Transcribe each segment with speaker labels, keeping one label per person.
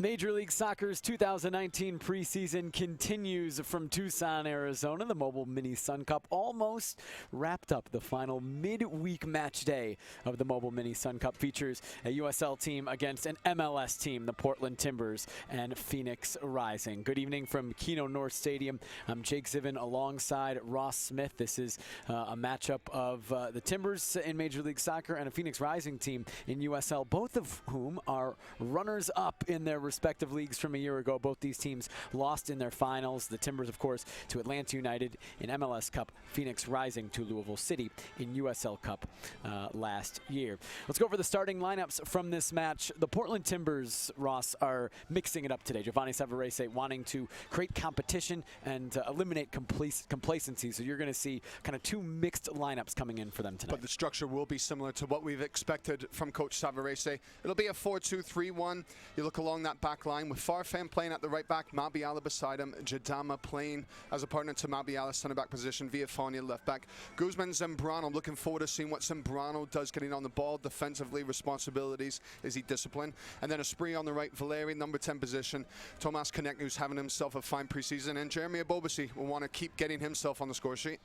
Speaker 1: Major League Soccer's 2019 preseason continues from Tucson, Arizona. The Mobile Mini Sun Cup almost wrapped up. The final midweek match day of the Mobile Mini Sun Cup features a USL team against an MLS team, the Portland Timbers and Phoenix Rising. Good evening from Keno North Stadium. I'm Jake Zivin alongside Ross Smith. This is a matchup of the Timbers in Major League Soccer and a Phoenix Rising team in USL, both of whom are runners-up in their respective leagues from a year ago. Both these teams lost in their finals. The Timbers, of course, to Atlanta United in MLS Cup. Phoenix Rising to Louisville City in USL Cup last year. Let's go over the starting lineups from this match. The Portland Timbers, Ross, are mixing it up today. Giovanni Savarese wanting to create competition and eliminate complacency. So you're going to see kind of two mixed lineups coming in for them tonight.
Speaker 2: But the structure will be similar to what we've expected from Coach Savarese. It'll be a 4-2-3-1. You look along that back line with Farfan playing at the right back, Mabiala beside him, Jadama playing as a partner to Mabiala's center back position, Villafania left back, Guzman, Zambrano. Looking forward to seeing what Zambrano does getting on the ball defensively, responsibilities, is he disciplined? And then Esprit on the right, Valeri, number 10 position, Tomas Connect, who's having himself a fine preseason, and Jeremy Abobasi will want to keep getting himself on the score sheet.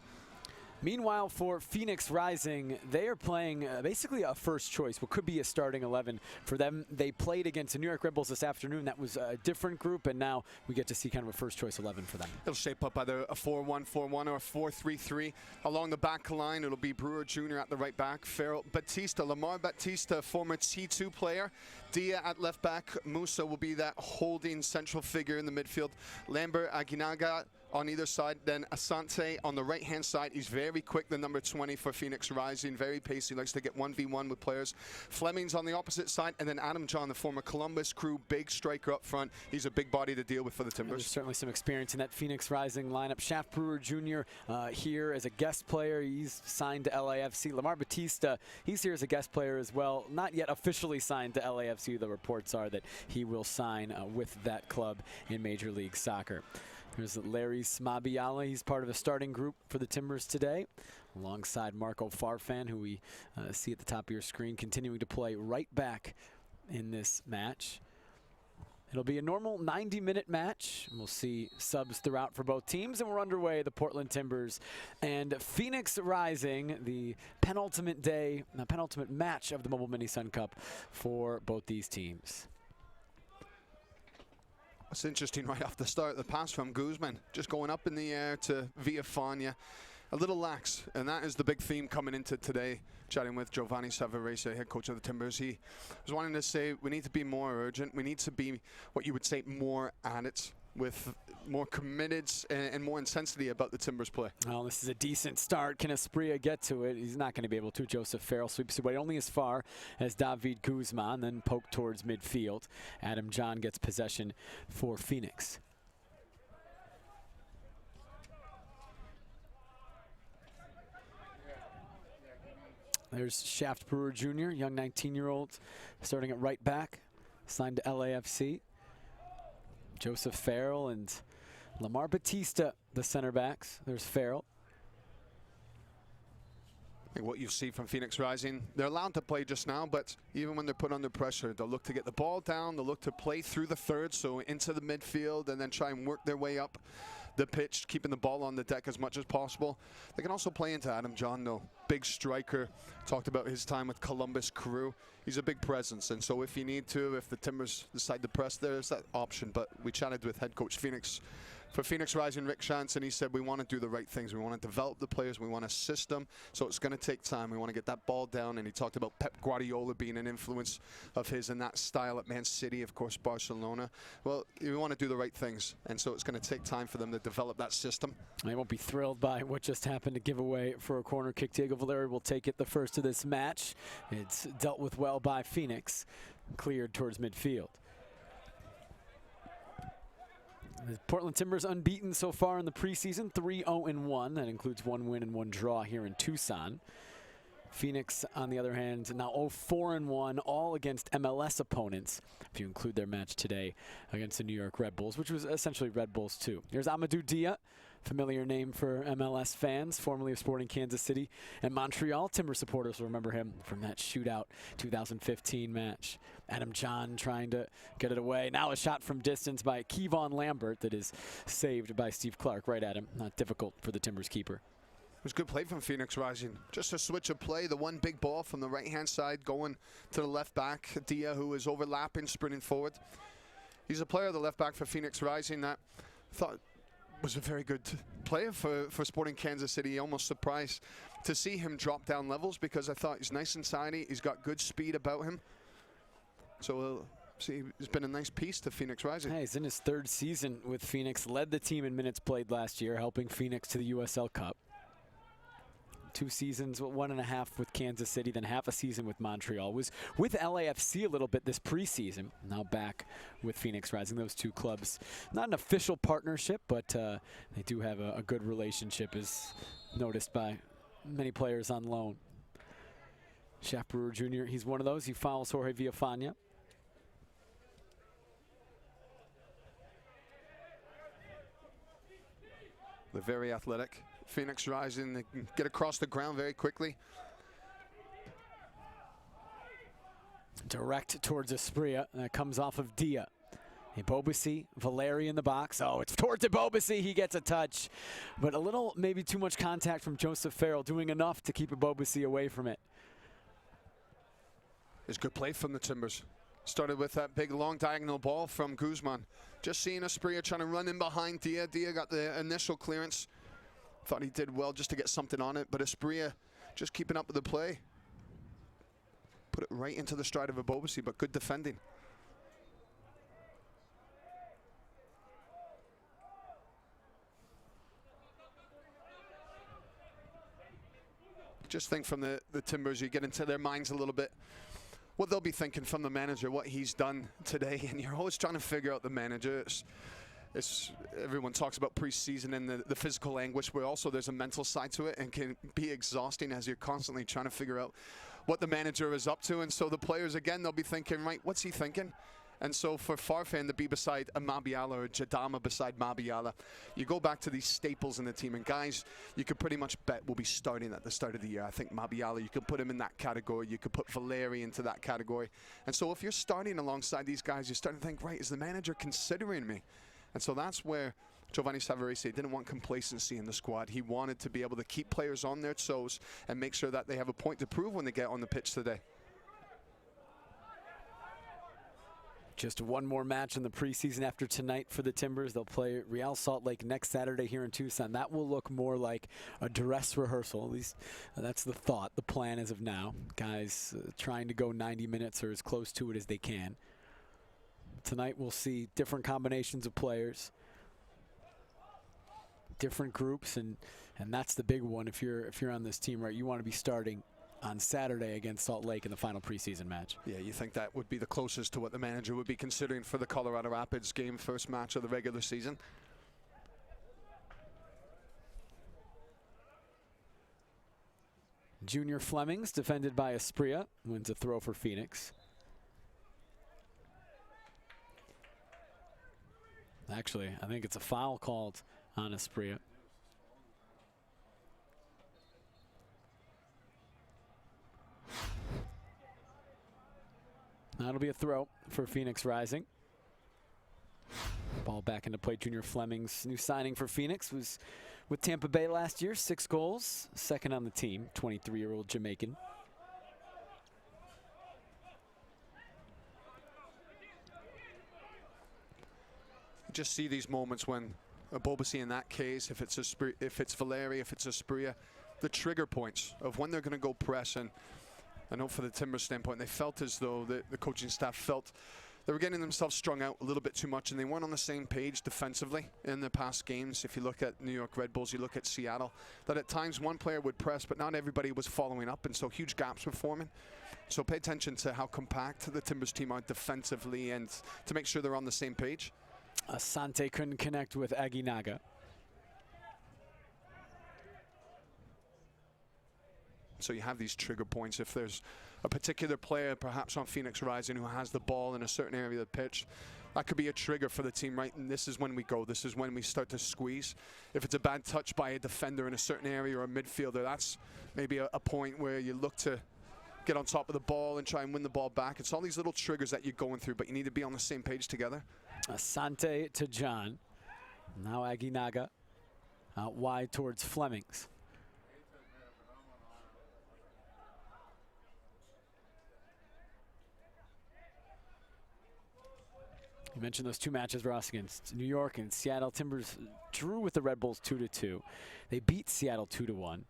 Speaker 1: Meanwhile, for Phoenix Rising, they are playing basically a first choice, what could be a starting 11 for them. They played against the New York Red Bulls this afternoon. That was a different group, and now we get to see kind of a first choice 11 for them.
Speaker 2: It'll shape up either a 4-1-4-1 or a 4-3-3. Along the back line, it'll be Brewer Jr. at the right back, Farrell Batista, Lamar Batista, former T2 player, Dia at left back, Musa will be that holding central figure in the midfield, Lambert, Aguinaga on either side, then Asante on the right-hand side. He's very quick, the number 20 for Phoenix Rising, very pacey, likes to get 1v1 with players. Fleming's on the opposite side, and then Adam John, the former Columbus Crew, big striker up front. He's a big body to deal with for the Timbers.
Speaker 1: There's certainly some experience in that Phoenix Rising lineup. Shaft Brewer Jr. Here as a guest player. He's signed to LAFC. Lamar Batista, he's here as a guest player as well. Not yet officially signed to LAFC. The reports are that he will sign with that club in Major League Soccer. There's Larry Smabiala. He's part of a starting group for the Timbers today, alongside Marco Farfan, who we see at the top of your screen, continuing to play right back in this match. It'll be a normal 90-minute match. We'll see subs throughout for both teams, and we're underway. The Portland Timbers and Phoenix Rising, the penultimate match of the Mobile Mini Sun Cup for both these teams.
Speaker 2: It's interesting right off the start, the pass from Guzman, just going up in the air to Villafania. A little lax, and that is the big theme coming into today. Chatting with Giovanni Savarese, head coach of the Timbers, he was wanting to say we need to be more urgent. We need to be what you would say more at it, with more committed and more intensity about the Timbers play.
Speaker 1: Well, this is a decent start. Can Espria get to it? He's not going to be able to. Joseph Farrell sweeps away only as far as David Guzman, then poked towards midfield. Adam John gets possession for Phoenix. There's Shaft Brewer Jr., young 19-year-old, starting at right back, signed to LAFC. Joseph Farrell and Lamar Batista, the center backs. There's Farrell.
Speaker 2: And what you see from Phoenix Rising, they're allowed to play just now, but even when they're put under pressure, they'll look to get the ball down, they'll look to play through the third, so into the midfield, and then try and work their way up the pitch, keeping the ball on the deck as much as possible. They can also play into Adam John, though. Big striker. Talked about his time with Columbus Crew. He's a big presence, and so if you need to, if the Timbers decide to press, there's that option. But we chatted with head coach for Phoenix Rising, Rick Shantz, and he said we want to do the right things. We want to develop the players. We want to system. So it's going to take time. We want to get that ball down. And he talked about Pep Guardiola being an influence of his in that style at Man City, of course, Barcelona. Well, we want to do the right things. And so it's going to take time for them to develop that system.
Speaker 1: They won't be thrilled by what just happened to give away for a corner kick. Diego Valeri will take it, the first of this match. It's dealt with well by Phoenix, cleared towards midfield. The Portland Timbers unbeaten so far in the preseason, 3-0-1. That includes one win and one draw here in Tucson. Phoenix, on the other hand, now 0-4-1, all against MLS opponents, if you include their match today against the New York Red Bulls, which was essentially Red Bulls too. Here's Amadou Dia Familiar name for MLS fans, formerly of Sporting Kansas City and Montreal. Timber supporters will remember him from that shootout 2015 match. Adam John trying to get it away. Now a shot from distance by Kevon Lambert that is saved by Steve Clark right at him. Not difficult for the Timbers keeper.
Speaker 2: It was good play from Phoenix Rising. Just a switch of play, the one big ball from the right-hand side going to the left back. Dia, who is overlapping, sprinting forward. He's a player, the left back for Phoenix Rising, that I thought was a very good player for Sporting Kansas City. Almost surprised to see him drop down levels because I thought he's nice and tiny. He's got good speed about him. So we'll see, he's been a nice piece to Phoenix Rising.
Speaker 1: Hey, he's in his third season with Phoenix. Led the team in minutes played last year, helping Phoenix to the USL Cup. 2 seasons, 1.5 with Kansas City, then half a season with Montreal. Was with LAFC a little bit this preseason. Now back with Phoenix Rising. Those two clubs, not an official partnership, but they do have a good relationship, as noticed by many players on loan. Chef Brewer Jr., he's one of those. He follows Jorge Villafana.
Speaker 2: They're very athletic. Phoenix Rising, they can get across the ground very quickly.
Speaker 1: Direct towards Espria. That comes off of Dia. Ebobisi, Valeri in the box. Oh, it's towards Ebobisi. He gets a touch. But a little, maybe too much contact from Joseph Farrell, doing enough to keep Ebobisi away from it.
Speaker 2: It's good play from the Timbers. Started with that big long diagonal ball from Guzman. Just seeing Espria trying to run in behind Dia. Dia got the initial clearance. Thought he did well just to get something on it, but Espria just keeping up with the play. Put it right into the stride of Ebobisi, but good defending. Just think from the Timbers, you get into their minds a little bit. What they'll be thinking from the manager, what he's done today, and you're always trying to figure out the manager. Everyone talks about preseason and the physical anguish, but also there's a mental side to it and can be exhausting as you're constantly trying to figure out what the manager is up to. And so the players, again, they'll be thinking, right, what's he thinking? And so for Farfan to be beside a Mabiala or Jadama beside Mabiala, you go back to these staples in the team. And guys, you could pretty much bet will be starting at the start of the year. I think Mabiala, you could put him in that category. You could put Valeri into that category. And so if you're starting alongside these guys, you're starting to think, right, is the manager considering me? And so that's where Giovanni Savarese didn't want complacency in the squad. He wanted to be able to keep players on their toes and make sure that they have a point to prove when they get on the pitch today.
Speaker 1: Just one more match in the preseason after tonight for the Timbers. They'll play Real Salt Lake next Saturday here in Tucson. That will look more like a dress rehearsal. At least that's the thought, the plan as of now. Guys trying to go 90 minutes or as close to it as they can. Tonight we'll see different combinations of players, different groups, and that's the big one. If you're on this team, right, you want to be starting on Saturday against Salt Lake in the final preseason match.
Speaker 2: Yeah, you think that would be the closest to what the manager would be considering for the Colorado Rapids game, first match of the regular season.
Speaker 1: Junior Flemings, defended by Espria, wins a throw for Phoenix. Actually, I think it's a foul called on Espria. That'll be a throw for Phoenix Rising. Ball back into play. Junior Flemings, new signing for Phoenix, was with Tampa Bay last year. 6 goals, second on the team, 23-year-old Jamaican.
Speaker 2: Just see these moments when Ebobisi in that case, if it's Valeri, if it's Espria, the trigger points of when they're going to go press. And I know for the Timbers standpoint, they felt as though the coaching staff felt they were getting themselves strung out a little bit too much, and they weren't on the same page defensively in the past games. If you look at New York Red Bulls, you look at Seattle, that at times one player would press, but not everybody was following up, and so huge gaps were forming. So pay attention to how compact the Timbers team are defensively and to make sure they're on the same page.
Speaker 1: Asante couldn't connect with Aguinaga.
Speaker 2: So you have these trigger points. If there's a particular player perhaps on Phoenix Rising who has the ball in a certain area of the pitch, that could be a trigger for the team, right? And this is when we go. This is when we start to squeeze. If it's a bad touch by a defender in a certain area or a midfielder, that's maybe a point where you look to get on top of the ball and try and win the ball back. It's all these little triggers that you're going through, but you need to be on the same page together.
Speaker 1: Asante to John. Now Aguinaga out wide towards Flemings. You mentioned those two matches, Ross, against New York and Seattle. Timbers drew with the Red Bulls 2-2. They beat Seattle 2-1.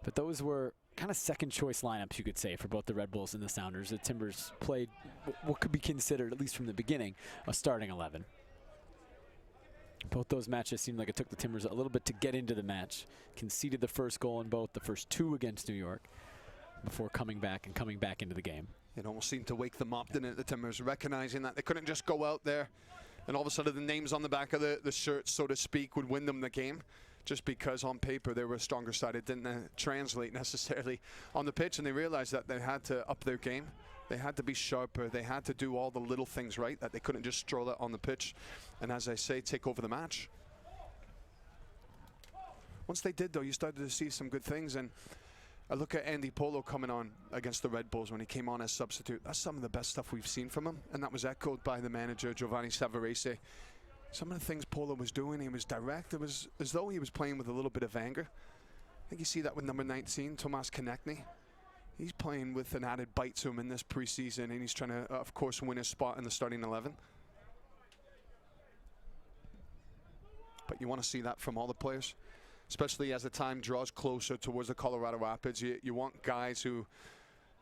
Speaker 1: But those were kind of second choice lineups, you could say, for both the Red Bulls and the Sounders. The Timbers played what could be considered, at least from the beginning, a starting 11. Both those matches seemed like it took the Timbers a little bit to get into the match. Conceded the first goal in both, the first two against New York, before coming back into the game.
Speaker 2: It almost seemed to wake them up, didn't it, the Timbers, recognizing that they couldn't just go out there and all of a sudden the names on the back of the shirt, so to speak, would win them the game. Just because on paper they were a stronger side, it didn't translate necessarily on the pitch, and they realized that they had to up their game. They had to be sharper. They had to do all the little things right, that they couldn't just stroll out on the pitch and, as I say, take over the match. Once they did, though, you started to see some good things, and I look at Andy Polo coming on against the Red Bulls when he came on as substitute. That's some of the best stuff we've seen from him, and that was echoed by the manager, Giovanni Savarese. Some of the things Polo was doing, he was direct. It was as though he was playing with a little bit of anger. I think you see that with number 19, Tomas Konechny. He's playing with an added bite to him in this preseason, and he's trying to, of course, win his spot in the starting 11. But you want to see that from all the players, especially as the time draws closer towards the Colorado Rapids. You want guys who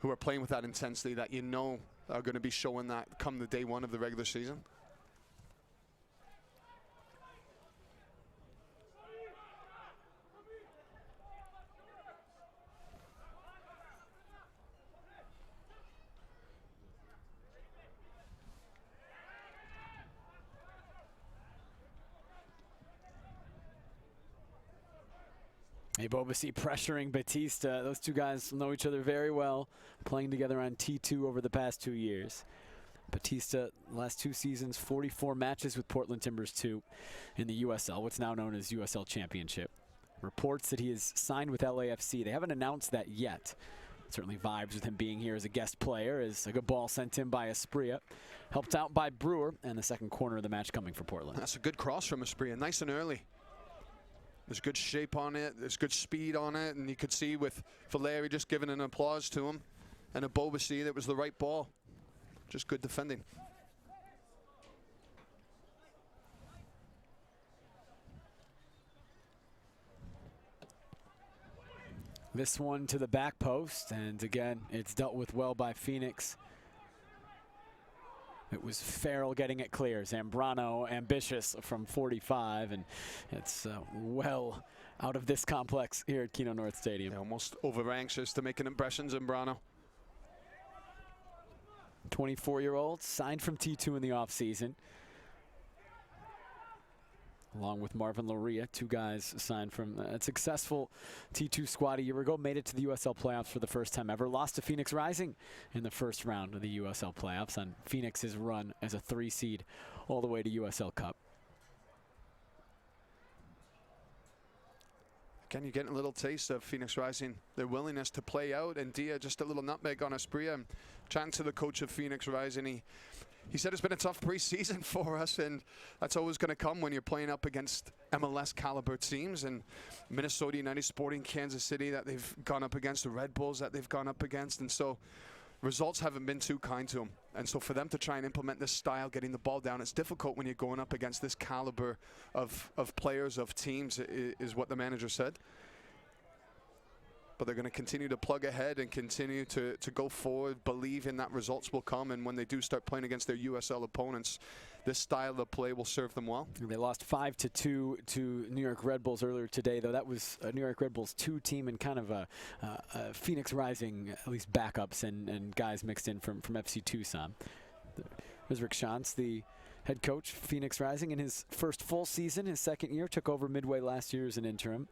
Speaker 2: are playing with that intensity that you know are going to be showing that come the day one of the regular season.
Speaker 1: Hey, Bobasi pressuring Batista. Those two guys know each other very well, playing together on T2 over the past 2 years. Batista, last 2 seasons, 44 matches with Portland Timbers 2 in the USL, what's now known as USL Championship. Reports that he is signed with LAFC. They haven't announced that yet. Certainly vibes with him being here as a guest player, as a good ball sent in by Asprilla, helped out by Brewer, and the second corner of the match coming for Portland.
Speaker 2: That's a good cross from Asprilla, nice and early. There's good shape on it, there's good speed on it, and you could see with Valeri just giving an applause to him, and a Bobasi that was the right ball. Just good defending.
Speaker 1: This one to the back post, and again, it's dealt with well by Phoenix. It was Farrell getting it clear. Zambrano ambitious from 45, and it's well out of this complex here at Keno North Stadium.
Speaker 2: Yeah, almost over anxious to make an impression, Zambrano.
Speaker 1: 24-year-old, signed from T2 in the offseason. Along with Marvin Loria, two guys signed from a successful T2 squad a year ago, made it to the USL playoffs for the first time ever, lost to Phoenix Rising in the first round of the USL playoffs on Phoenix's run as a 3 seed all the way to USL Cup.
Speaker 2: Again, you're getting a little taste of Phoenix Rising, their willingness to play out, and Dia just a little nutmeg on Asprilla. Chatting to the coach of Phoenix Rising, he said it's been a tough preseason for us, and that's always going to come when you're playing up against MLS caliber teams, and Minnesota United, Sporting Kansas City that they've gone up against, the Red Bulls that they've gone up against, and so results haven't been too kind to them. And so for them to try and implement this style, getting the ball down, it's difficult when you're going up against this caliber of players, of teams, is what the manager said. But they're going to continue to plug ahead and continue to go forward, believe in that results will come. And when they do start playing against their USL opponents, this style of play will serve them well.
Speaker 1: They lost 5-2 to New York Red Bulls earlier today, though that was a New York Red Bulls 2 team and kind of a Phoenix Rising, at least backups and guys mixed in from FC Tucson. There's Rick Shantz, the head coach, Phoenix Rising, in his first full season, his second year, took over midway last year as an interim.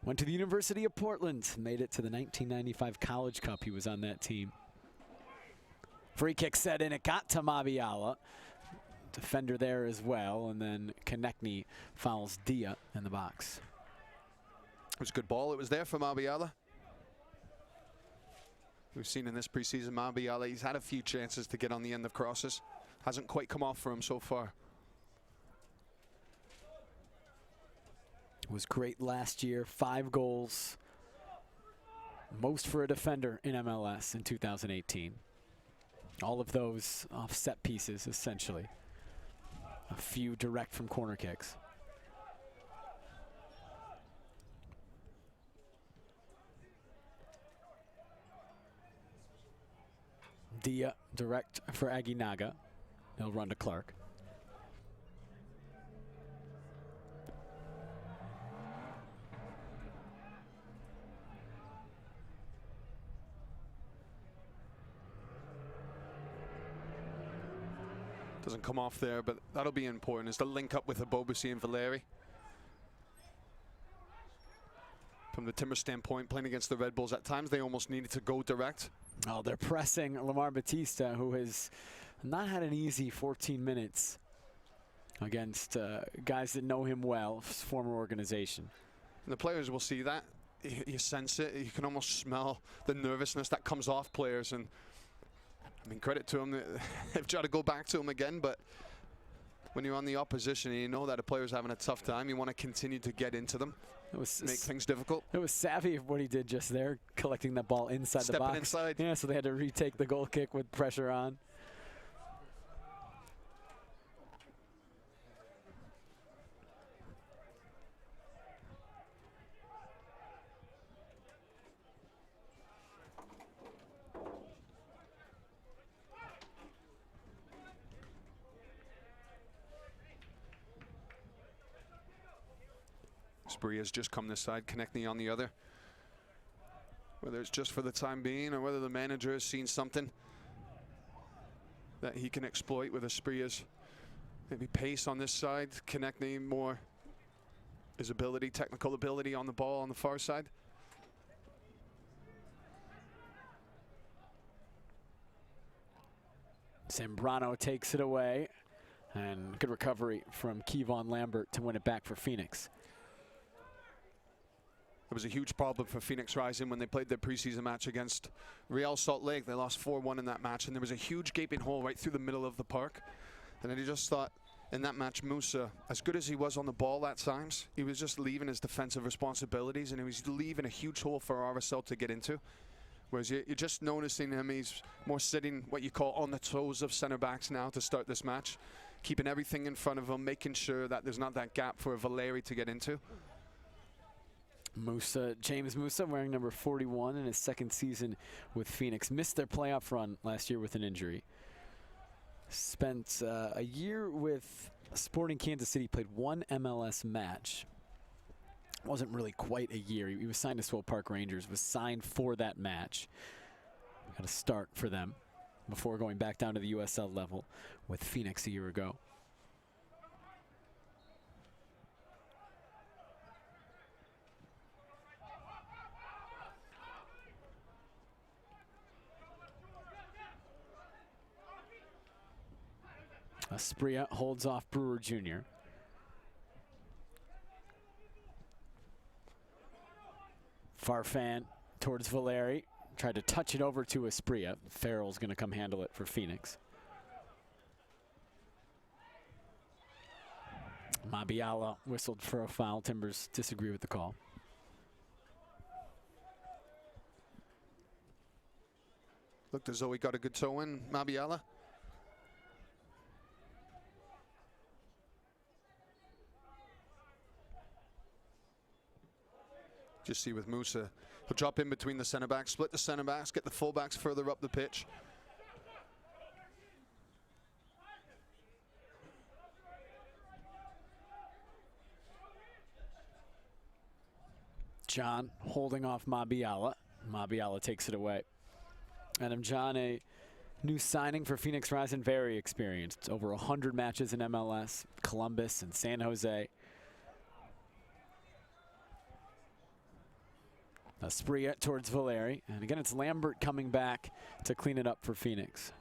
Speaker 1: Went to the University of Portland, made it to the 1995 College Cup. He was on that team. Free kick set in, it got to Mabiala. defender there as well, and then Konechny fouls Dia in the box.
Speaker 2: It was a good ball. It was there for Mabiala. We've seen in this preseason, Mabiala, he's had a few chances to get on the end of crosses. Hasn't quite come off for him so far.
Speaker 1: Was great last year, 5 goals. Most for a defender in MLS in 2018. All of those off set pieces, essentially. A few direct from corner kicks. Dia direct for Aguinaga. He'll run to Clark.
Speaker 2: Doesn't come off there, but that'll be important, is to link up with Abobasi and Valeri. From the Timber standpoint, playing against the Red Bulls, at times they almost needed to go direct.
Speaker 1: Oh, they're pressing Lamar Batista, who has not had an easy 14 minutes against guys that know him well, his former organization.
Speaker 2: And the players will see that. You sense it. You can almost smell the nervousness that comes off players. And I mean, credit to them. They've tried to go back to him again, but when you're on the opposition and you know that a player's having a tough time, you want to continue to get into them. Make things difficult.
Speaker 1: It was savvy of what he did just there, collecting that ball inside the box.
Speaker 2: Inside.
Speaker 1: Yeah, so they had to retake the goal kick with pressure on.
Speaker 2: Spria's just come this side, Konechny on the other. Whether it's just for the time being or whether the manager has seen something that he can exploit with Spria's maybe pace on this side. Konechny more his ability, technical ability on the ball on the far side.
Speaker 1: Zambrano takes it away, and good recovery from Kevon Lambert to win it back for Phoenix.
Speaker 2: It was a huge problem for Phoenix Rising when they played their preseason match against Real Salt Lake. They lost 4-1 in that match, and there was a huge gaping hole right through the middle of the park. And then he just thought, in that match, Musa, as good as he was on the ball at times, he was just leaving his defensive responsibilities, and he was leaving a huge hole for RSL to get into. Whereas you're just noticing him, he's more sitting what you call on the toes of center backs now to start this match, keeping everything in front of him, making sure that there's not that gap for Valeri to get into.
Speaker 1: Musa, James Musa, wearing number 41 in his second season with Phoenix. Missed their playoff run last year with an injury. Spent a year with Sporting Kansas City, played 1 MLS match. Wasn't really quite a year. He was signed to Swope Park Rangers, was signed for that match. Got a start for them before going back down to the USL level with Phoenix a year ago. Spria holds off Brewer Jr. Farfan towards Valeri. Tried to touch it over to Spria. Farrell's going to come handle it for Phoenix. Mabiala whistled for a foul. Timbers disagree with the call.
Speaker 2: Looked as though he got a good toe in, Mabiala. Just see with Musa, he'll drop in between the center backs, split the center backs, get the full backs further up the pitch.
Speaker 1: John holding off Mabiala. Mabiala takes it away. Adam John, a new signing for Phoenix Rising, very experienced. Over 100 matches in MLS, Columbus and San Jose. Spria towards Valeri, and again it's Lambert coming back to clean it up for Phoenix.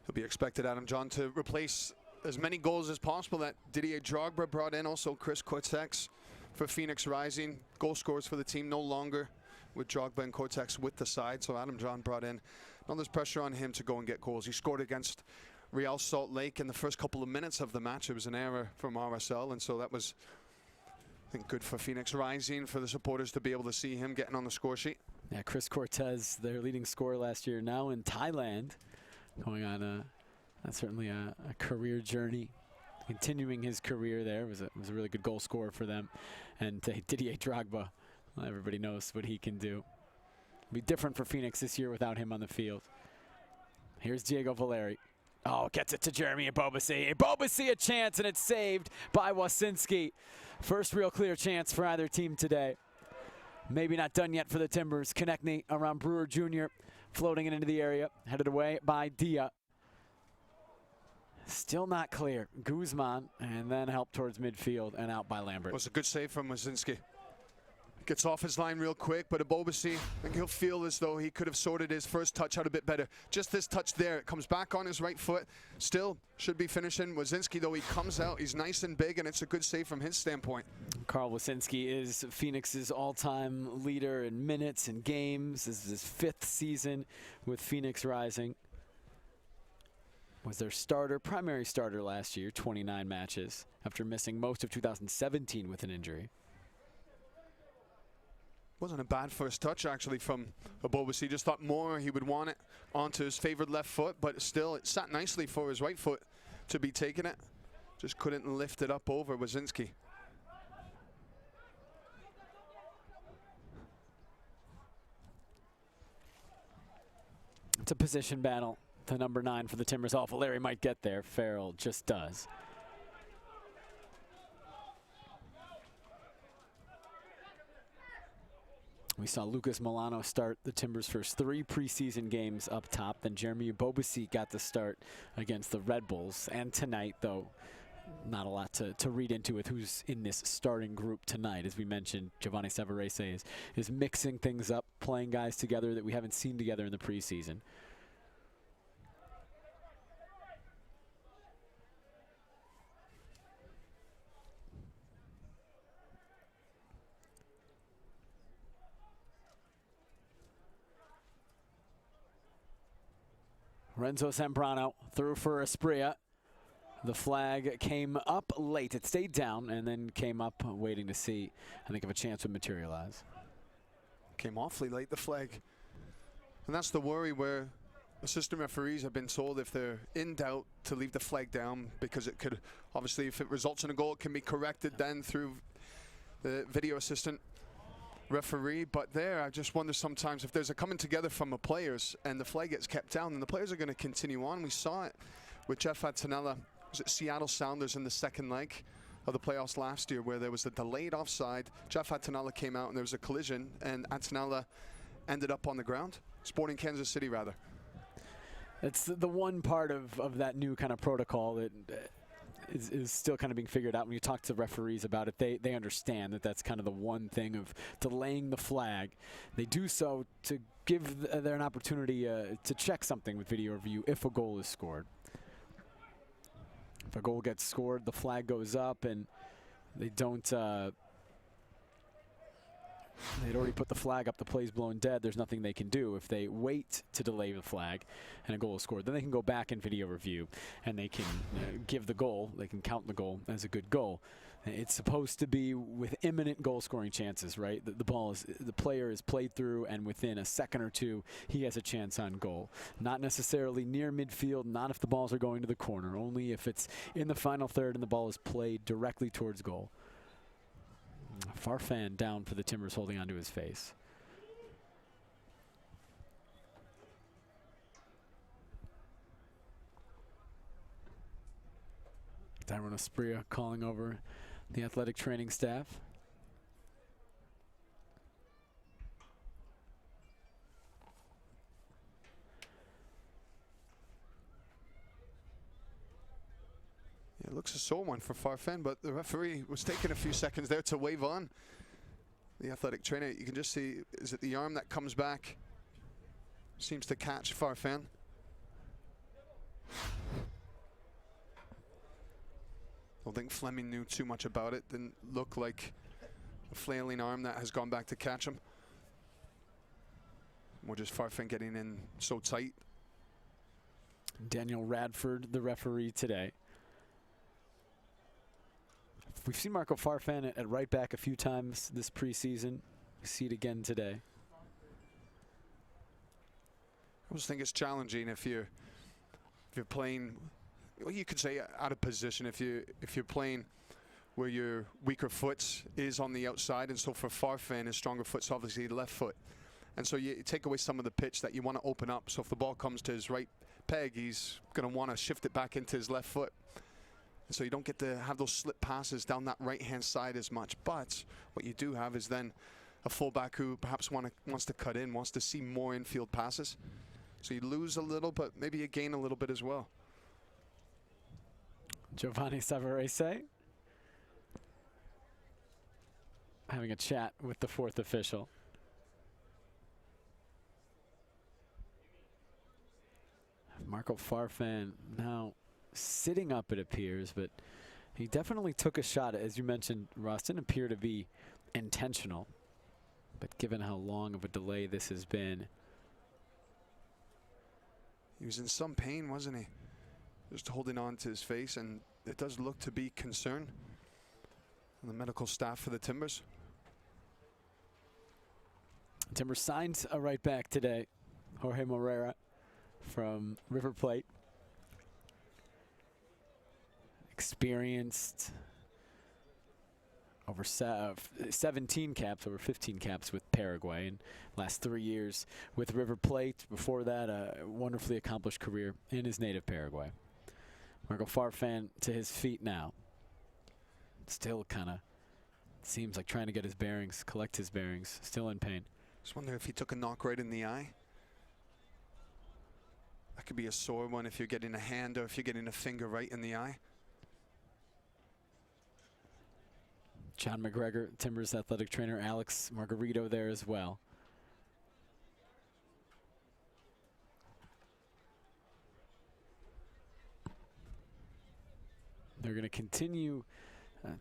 Speaker 2: He'll be expected, Adam John, to replace as many goals as possible that Didier Drogba brought in. Also Chris Cortex for Phoenix Rising. Goal scorers for the team no longer with Drogba and Cortex with the side. So Adam John brought in. Now there's pressure on him to go and get goals. He scored against Real Salt Lake in the first couple of minutes of the match. It was an error from RSL, and so that was, I think, good for Phoenix Rising, for the supporters to be able to see him getting on the score sheet.
Speaker 1: Yeah, Chris Cortez, their leading scorer last year, now in Thailand, going on certainly a career journey. Continuing his career there, was a really good goal scorer for them. And Didier Drogba, well, everybody knows what he can do. It'll be different for Phoenix this year without him on the field. Here's Diego Valeri. Oh, gets it to Jeremy Ebobisse. Ebobisse a chance, and it's saved by Wasinski. First real clear chance for either team today. Maybe not done yet for the Timbers. Konechny around Brewer Jr. floating it into the area. Headed away by Dia. Still not clear. Guzman, and then help towards midfield and out by Lambert.
Speaker 2: It was a good save from Wasinski. Gets off his line real quick, but Ebobisse, I think he'll feel as though he could have sorted his first touch out a bit better. Just this touch there, it comes back on his right foot. Still should be finishing. Wasinski, though, he comes out, he's nice and big, and it's a good save from his standpoint.
Speaker 1: Carl Wasinski is Phoenix's all-time leader in minutes and games. This is his 5th season with Phoenix Rising. Was their starter, primary starter last year, 29 matches, after missing most of 2017 with an injury.
Speaker 2: Wasn't a bad first touch, actually, from Ebobisse. Just thought more he would want it onto his favored left foot, but still it sat nicely for his right foot to be taking it. Just couldn't lift it up over Wasinski.
Speaker 1: It's a position battle. The number 9 for the Timbers. Oh, Valeri might get there. Farrell just does. We saw Lucas Milano start the Timbers' first 3 preseason games up top. Then Jeremy Ebobisse got the start against the Red Bulls. And tonight, though, not a lot to read into with who's in this starting group tonight. As we mentioned, Giovanni Savarese is mixing things up, playing guys together that we haven't seen together in the preseason. Renzo Zambrano through for Esprilla. The flag came up late. It stayed down and then came up waiting to see, I think, if a chance would materialize.
Speaker 2: Came awfully late, the flag. And that's the worry where assistant referees have been told if they're in doubt to leave the flag down, because it could, obviously, if it results in a goal, it can be corrected then through the video assistant referee. But there, I just wonder sometimes if there's a coming together from the players and the flag gets kept down, then the players are going to continue on. We saw it with Jeff Attinella. Was it Seattle Sounders in the second leg of the playoffs last year, where there was a delayed offside. Jeff Attinella came out and there was a collision, and Attinella ended up on the ground. Sporting Kansas City, rather.
Speaker 1: It's the one part of that new kind of protocol that is still kind of being figured out. When you talk to referees about it, they understand that that's kind of the one thing of delaying the flag. They do so to give there an opportunity to check something with video review if a goal is scored. If a goal gets scored, the flag goes up, and they don't. They'd already put the flag up, the play's blown dead, there's nothing they can do. If they wait to delay the flag and a goal is scored, then they can go back in video review and they can give the goal, they can count the goal as a good goal. It's supposed to be with imminent goal scoring chances, right? The player is played through, and within a second or two, he has a chance on goal. Not necessarily near midfield, not if the balls are going to the corner, only if it's in the final third and the ball is played directly towards goal. Farfan down for the Timbers, holding onto his face. Tyrone Esprilla calling over the athletic training staff.
Speaker 2: It looks a sore one for Farfan, but the referee was taking a few seconds there to wave on the athletic trainer. You can just see, is it the arm that comes back? Seems to catch Farfan. Don't think Fleming knew too much about it. Didn't look like a flailing arm that has gone back to catch him. More just Farfan getting in so tight.
Speaker 1: Daniel Radford, the referee today. We've seen Marco Farfan at right back a few times this preseason. We see it again today.
Speaker 2: I just think it's challenging if you're playing, well, you could say out of position, if you're playing where your weaker foot is on the outside, and so for Farfan, his stronger foot's obviously left foot. And so you take away some of the pitch that you want to open up. So if the ball comes to his right peg, he's going to want to shift it back into his left foot. And so you don't get to have those slip passes down that right-hand side as much. But what you do have is then a fullback who perhaps wants to cut in, wants to see more infield passes. So you lose a little, but maybe you gain a little bit as well.
Speaker 1: Giovanni Savarese having a chat with the fourth official. Marco Farfan now sitting up, it appears, but he definitely took a shot. As you mentioned, Ross, didn't appear to be intentional, but given how long of a delay this has been.
Speaker 2: He was in some pain, wasn't he? Just holding on to his face, and it does look to be concern on the medical staff for the Timbers.
Speaker 1: Timbers signed a right back today, Jorge Moreira from River Plate. Experienced, over 17 caps, over 15 caps with Paraguay, and last 3 years with River Plate. Before that, a wonderfully accomplished career in his native Paraguay. Marco Farfan to his feet now. Still kind of seems like trying to get his bearings, collect his bearings, still in pain.
Speaker 2: Just wonder if he took a knock right in the eye. That could be a sore one if you're getting a hand or if you're getting a finger right in the eye.
Speaker 1: John McGregor, Timbers athletic trainer, Alex Margarito there as well. They're going to continue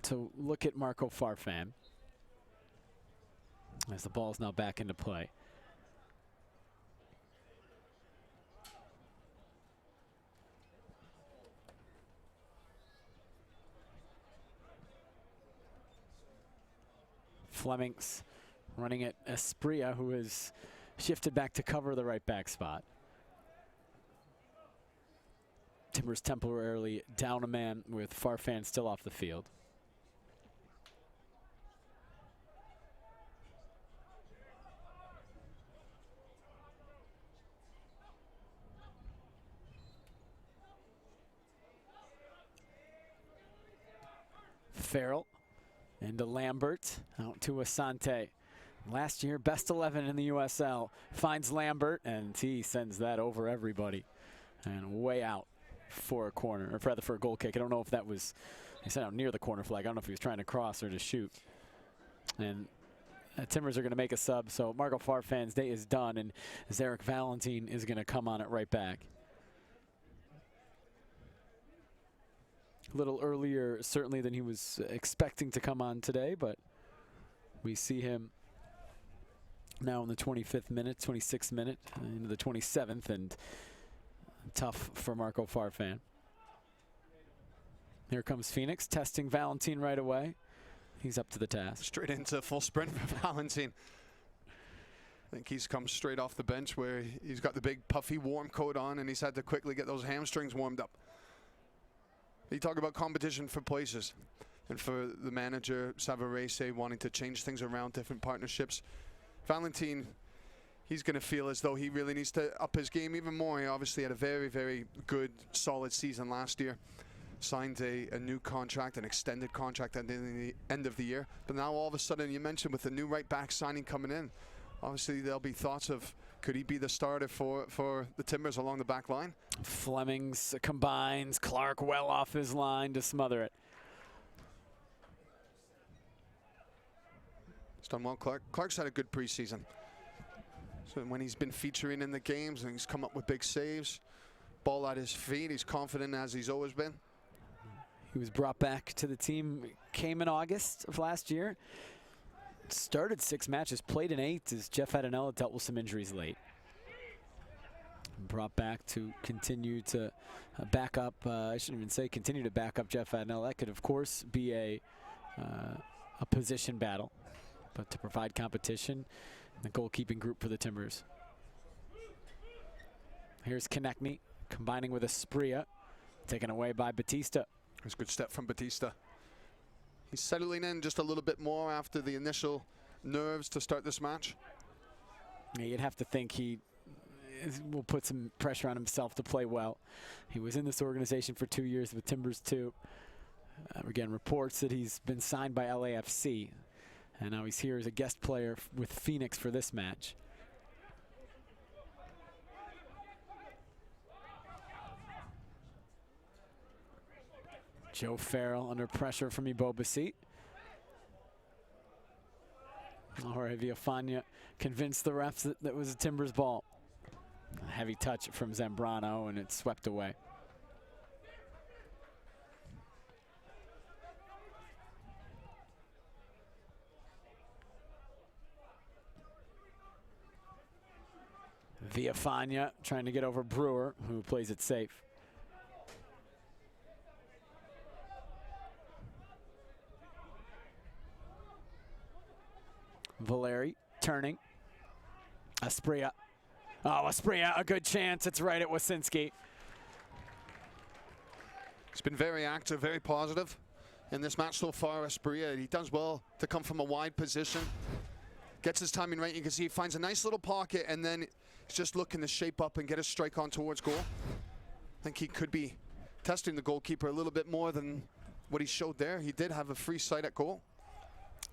Speaker 1: to look at Marco Farfan as the ball's now back into play. Fleming's running at Espria, who has shifted back to cover the right back spot. Timbers temporarily down a man with Farfan still off the field. Farrell into Lambert, out to Asante. Last year, best 11 in the USL. Finds Lambert, and he sends that over everybody. And way out for a corner, or rather for a goal kick. I don't know if that was, he sent out near the corner flag. I don't know if he was trying to cross or to shoot. And Timbers are going to make a sub, so Marco Farfan's day is done, and Zarek Valentin is going to come on it right back. A little earlier, certainly, than he was expecting to come on today, but we see him now in the 25th minute, 26th minute, into the 27th, and tough for Marco Farfan. Here comes Phoenix, testing Valentin right away. He's up to the task.
Speaker 2: Straight into full sprint for Valentin. I think he's come straight off the bench where he's got the big puffy warm coat on, and he's had to quickly get those hamstrings warmed up. You talk about competition for places, and for the manager, Savarese, wanting to change things around, different partnerships. Valentin, he's going to feel as though he really needs to up his game even more. He obviously had a very, very good, solid season last year. Signed a new contract, an extended contract at the end of the year. But now all of a sudden, you mentioned with the new right back signing coming in, obviously there'll be thoughts of, could he be the starter for the Timbers along the back line?
Speaker 1: Flemings combines, Clark well off his line to smother it.
Speaker 2: It's done well, Clark. Clark's had a good preseason. So when he's been featuring in the games and he's come up with big saves, ball at his feet. He's confident as he's always been.
Speaker 1: He was brought back to the team, came in August of last year. Started 6 matches, played in 8 as Jeff Adenella dealt with some injuries late. Brought back to continue to back up, I shouldn't even say continue to back up Jeff Adenella. That could, of course, be a position battle, but to provide competition in the goalkeeping group for the Timbers. Here's Konechny combining with Asprilla, taken away by Batista.
Speaker 2: It's a good step from Batista. He's settling in just a little bit more after the initial nerves to start this match.
Speaker 1: Yeah, you'd have to think he will put some pressure on himself to play well. He was in this organization for 2 years with Timbers too. Again, reports that he's been signed by LAFC, and now he's here as a guest player with Phoenix for this match. Joe Farrell under pressure from Ibobasi. Jorge Villafana convinced the refs that that was a Timbers ball. A heavy touch from Zambrano, and it's swept away. Villafana trying to get over Brewer, who plays it safe. Valeri turning. Asprilla. Oh, Asprilla, a good chance. It's right at Wasinski.
Speaker 2: He's been very active, very positive in this match so far, Asprilla. He does well to come from a wide position. Gets his timing right. You can see he finds a nice little pocket, and then he's just looking to shape up and get a strike on towards goal. I think he could be testing the goalkeeper a little bit more than what he showed there. He did have a free sight at goal.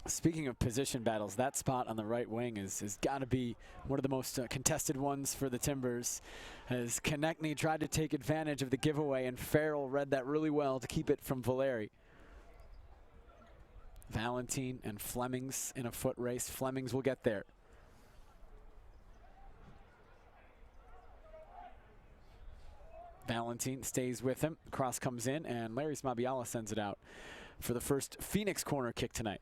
Speaker 1: Speaking of position battles, that spot on the right wing is got to be one of the most contested ones for the Timbers, as Konechny tried to take advantage of the giveaway, and Farrell read that really well to keep it from Valeri. Valentine and Flemings in a foot race. Flemings will get there. Valentine stays with him. Cross comes in, and Larry Smabiala sends it out for the first Phoenix corner kick tonight.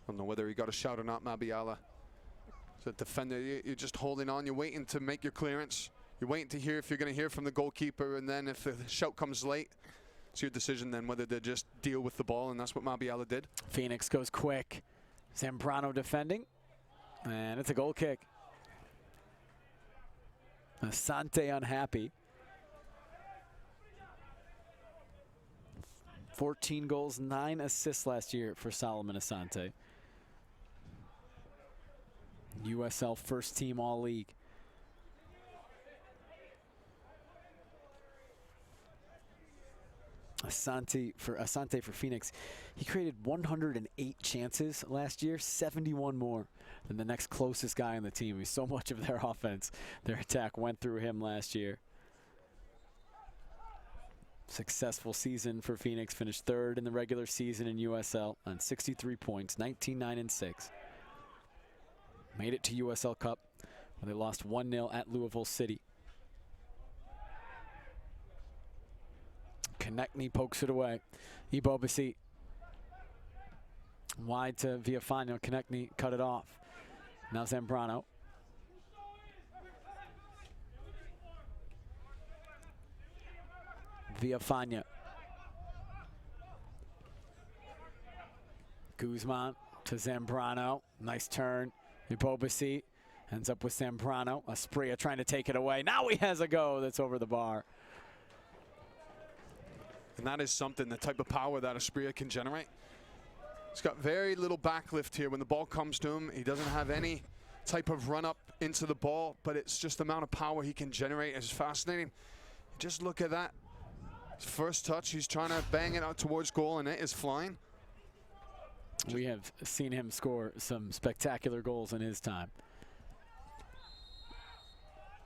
Speaker 2: I don't know whether he got a shout or not, Mabiala. As a defender, you're just holding on. You're waiting to make your clearance. You're waiting to hear if you're going to hear from the goalkeeper, and then if the shout comes late, it's your decision then whether to just deal with the ball, and that's what Mabiala did.
Speaker 1: Phoenix goes quick. Zambrano defending, and it's a goal kick. Asante unhappy. 14 goals, 9 assists last year for Solomon Asante. USL first team all league. Asante for Phoenix. He created 108 chances last year, 71 more than the next closest guy on the team. So much of their offense, their attack went through him last year. Successful season for Phoenix, finished 3rd in the regular season in USL on 63 points, 19-9-6. Made it to USL Cup, where they lost 1-0 at Louisville City. Konechny pokes it away. Ibobasi wide to Villafana. Konechny cut it off. Now Zambrano. Villafana. Guzman to Zambrano. Nice turn. Ibobasi ends up with Zambrano. Asprilla trying to take it away. Now he has a go that's over the bar.
Speaker 2: And that is something, the type of power that Asprilla can generate. He's got very little backlift here. When the ball comes to him, he doesn't have any type of run up into the ball, but it's just the amount of power he can generate is fascinating. Just look at that. His first touch, he's trying to bang it out towards goal, and it is flying.
Speaker 1: We have seen him score some spectacular goals in his time.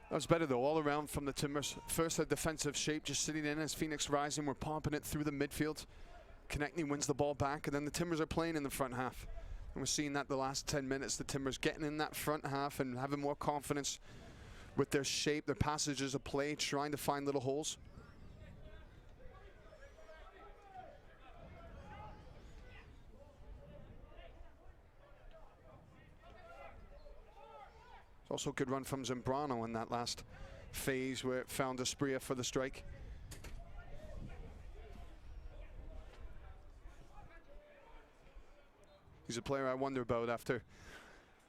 Speaker 2: That was better, though, all around from the Timbers. First, a defensive shape, just sitting in as Phoenix Rising. We're pumping it through the midfield. Konechny wins the ball back, and then the Timbers are playing in the front half. And we're seeing that the last 10 minutes, the Timbers getting in that front half and having more confidence, with their shape, their passages of play, trying to find little holes. It's also a good run from Zambrano in that last phase where it found Asprilla for the strike. He's a player I wonder about after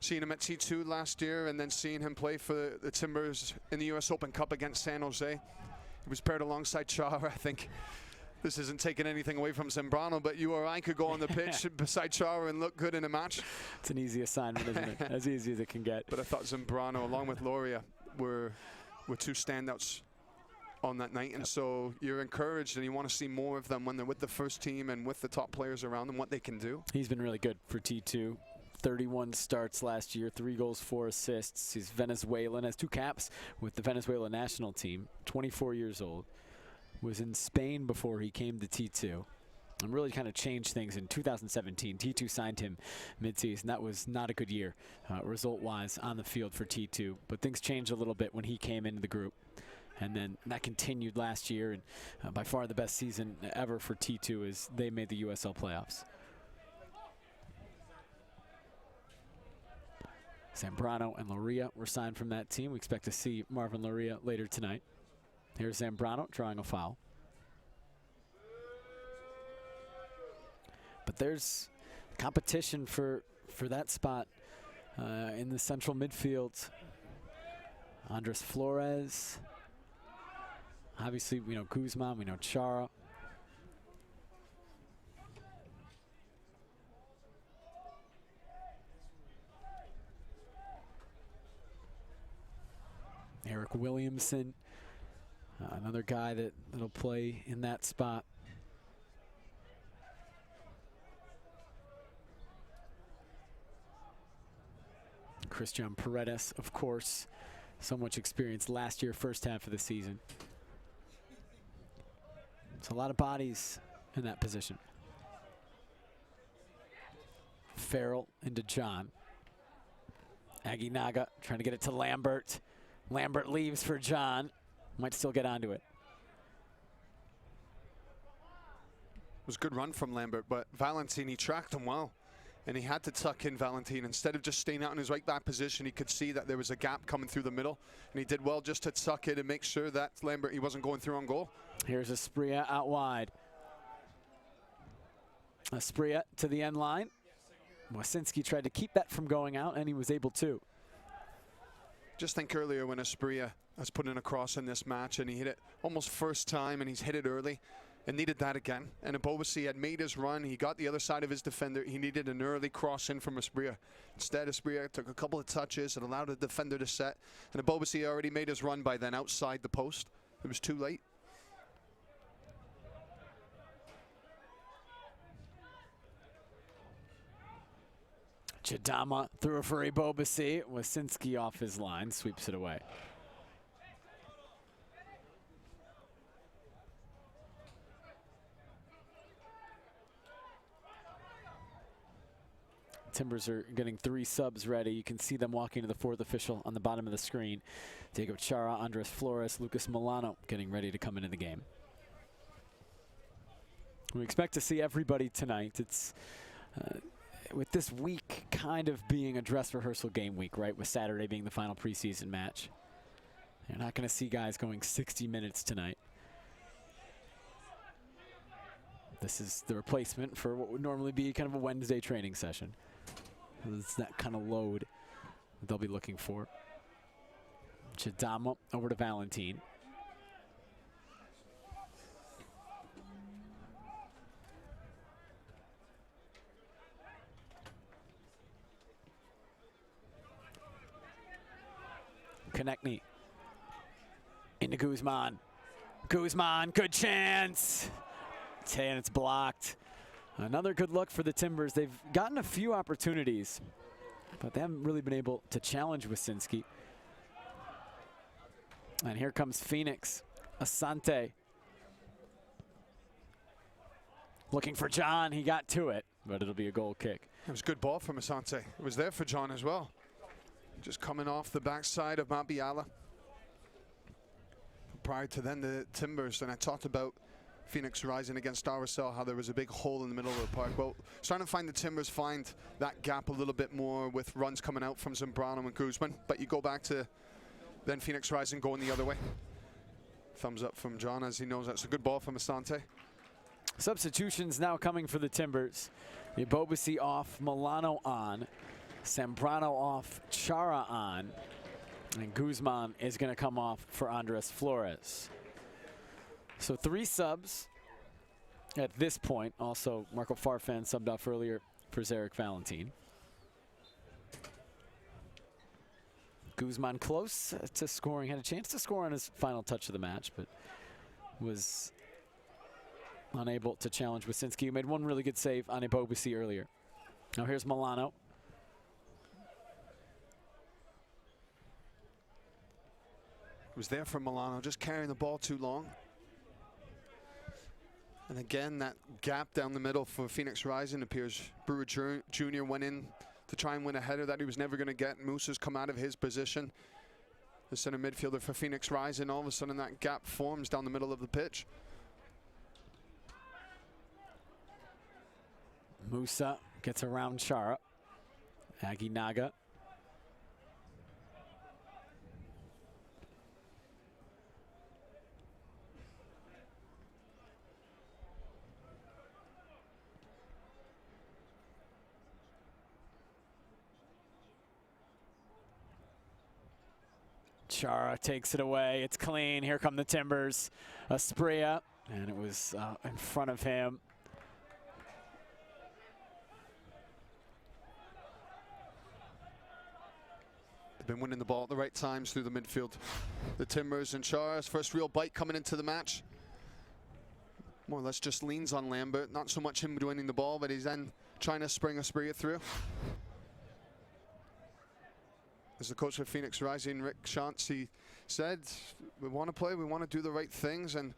Speaker 2: seeing him at T2 last year and then seeing him play for the Timbers in the US Open Cup against San Jose. He was paired alongside Chara. I think this isn't taking anything away from Zambrano, but you or I could go on the pitch beside Chara and look good in a match.
Speaker 1: It's an easy assignment, isn't it? As easy as it can get.
Speaker 2: But I thought Zambrano, along with Loria, were two standouts on that night, and so you're encouraged and you want to see more of them when they're with the first team and with the top players around them, what they can do.
Speaker 1: He's been really good for T2. 31 starts last year, 3 goals, 4 assists. He's Venezuelan, has 2 caps with the Venezuela national team, 24 years old. Was in Spain before he came to T2. And really kind of changed things in 2017. T2 signed him mid-season. That was not a good year result-wise on the field for T2. But things changed a little bit when he came into the group. And then that continued last year, and by far the best season ever for T2 as they made the USL playoffs. Zambrano and Loria were signed from that team. We expect to see Marvin Loria later tonight. Here's Zambrano drawing a foul. But there's competition for that spot in the central midfield. Andres Flores. Obviously, we know Guzman, we know Chara. Eric Williamson, another guy that'll play in that spot. Christian Paredes, of course, so much experience last year, first half of the season. It's a lot of bodies in that position. Farrell into John. Aguinaga trying to get it to Lambert. Lambert leaves for John. Might still get onto it.
Speaker 2: It was a good run from Lambert, but Valentin, he tracked him well. And he had to tuck in Valentin. Instead of just staying out in his right back position, he could see that there was a gap coming through the middle. And he did well just to tuck it and make sure that Lambert, he wasn't going through on goal.
Speaker 1: Here's Asprilla out wide. Asprilla to the end line. Wasinski tried to keep that from going out, and he was able to.
Speaker 2: Just think earlier when Asprilla has put in a cross in this match, and he hit it almost first time, and he's hit it early. And needed that again. And Abobasi had made his run. He got the other side of his defender. He needed an early cross in from Asprilla. Instead, Asprilla took a couple of touches and allowed the defender to set. And Abobasi already made his run by then outside the post. It was too late.
Speaker 1: Chidama threw it for Abobasi. Wasinski off his line, sweeps it away. Timbers are getting 3 subs ready. You can see them walking to the 4th official on the bottom of the screen. Diego Chara, Andres Flores, Lucas Milano getting ready to come into the game. We expect to see everybody tonight. It's with this week kind of being a dress rehearsal game week, right? With Saturday being the final preseason match. You're not going to see guys going 60 minutes tonight. This is the replacement for what would normally be kind of a Wednesday training session. It's that kind of load that they'll be looking for. Chidama over to Valentin. Konechny into Guzman. Guzman, good chance. And it's blocked. Another good look for the Timbers. They've gotten a few opportunities, but they haven't really been able to challenge Wasinski. And here comes Phoenix. Asante. Looking for John. He got to it, but it'll be a goal kick.
Speaker 2: It was a good ball from Asante. It was there for John as well. Just coming off the backside of Mabiala. prior to then, the Timbers, and I talked about Phoenix Rising against RSL, how there was a big hole in the middle of the park. Well, starting to find the Timbers find that gap a little bit more with runs coming out from Zambrano and Guzman. But you go back to then Phoenix Rising going the other way. Thumbs up from John as he knows that's a good ball from Asante.
Speaker 1: Substitutions now coming for the Timbers. Ebobisi off, Milano on, Zambrano off, Chara on, and Guzman is going to come off for Andres Flores. So 3 subs at this point. Also, Marco Farfan subbed off earlier for Zarek Valentin. Guzman close to scoring, had a chance to score on his final touch of the match, but was unable to challenge Wasinski, who made one really good save on Ebobisi earlier. Now here's Milano.
Speaker 2: Was there for Milano, just carrying the ball too long. And again, that gap down the middle for Phoenix Rising appears. Brewer Jr. went in to try and win a header that he was never going to get. Musa's come out of his position. The center midfielder for Phoenix Rising, all of a sudden that gap forms down the middle of the pitch.
Speaker 1: Musa gets around Chara. Aguinaga. Chara takes it away. It's clean. Here come the Timbers. Asprilla, and it was in front of him.
Speaker 2: They've been winning the ball at the right times through the midfield. The Timbers and Chara's first real bite coming into the match. More or less just leans on Lambert. Not so much him winning the ball, but he's then trying to spring Asprilla through. As the coach of Phoenix Rising, Rick Shantz, he said, we want to play, we want to do the right things, and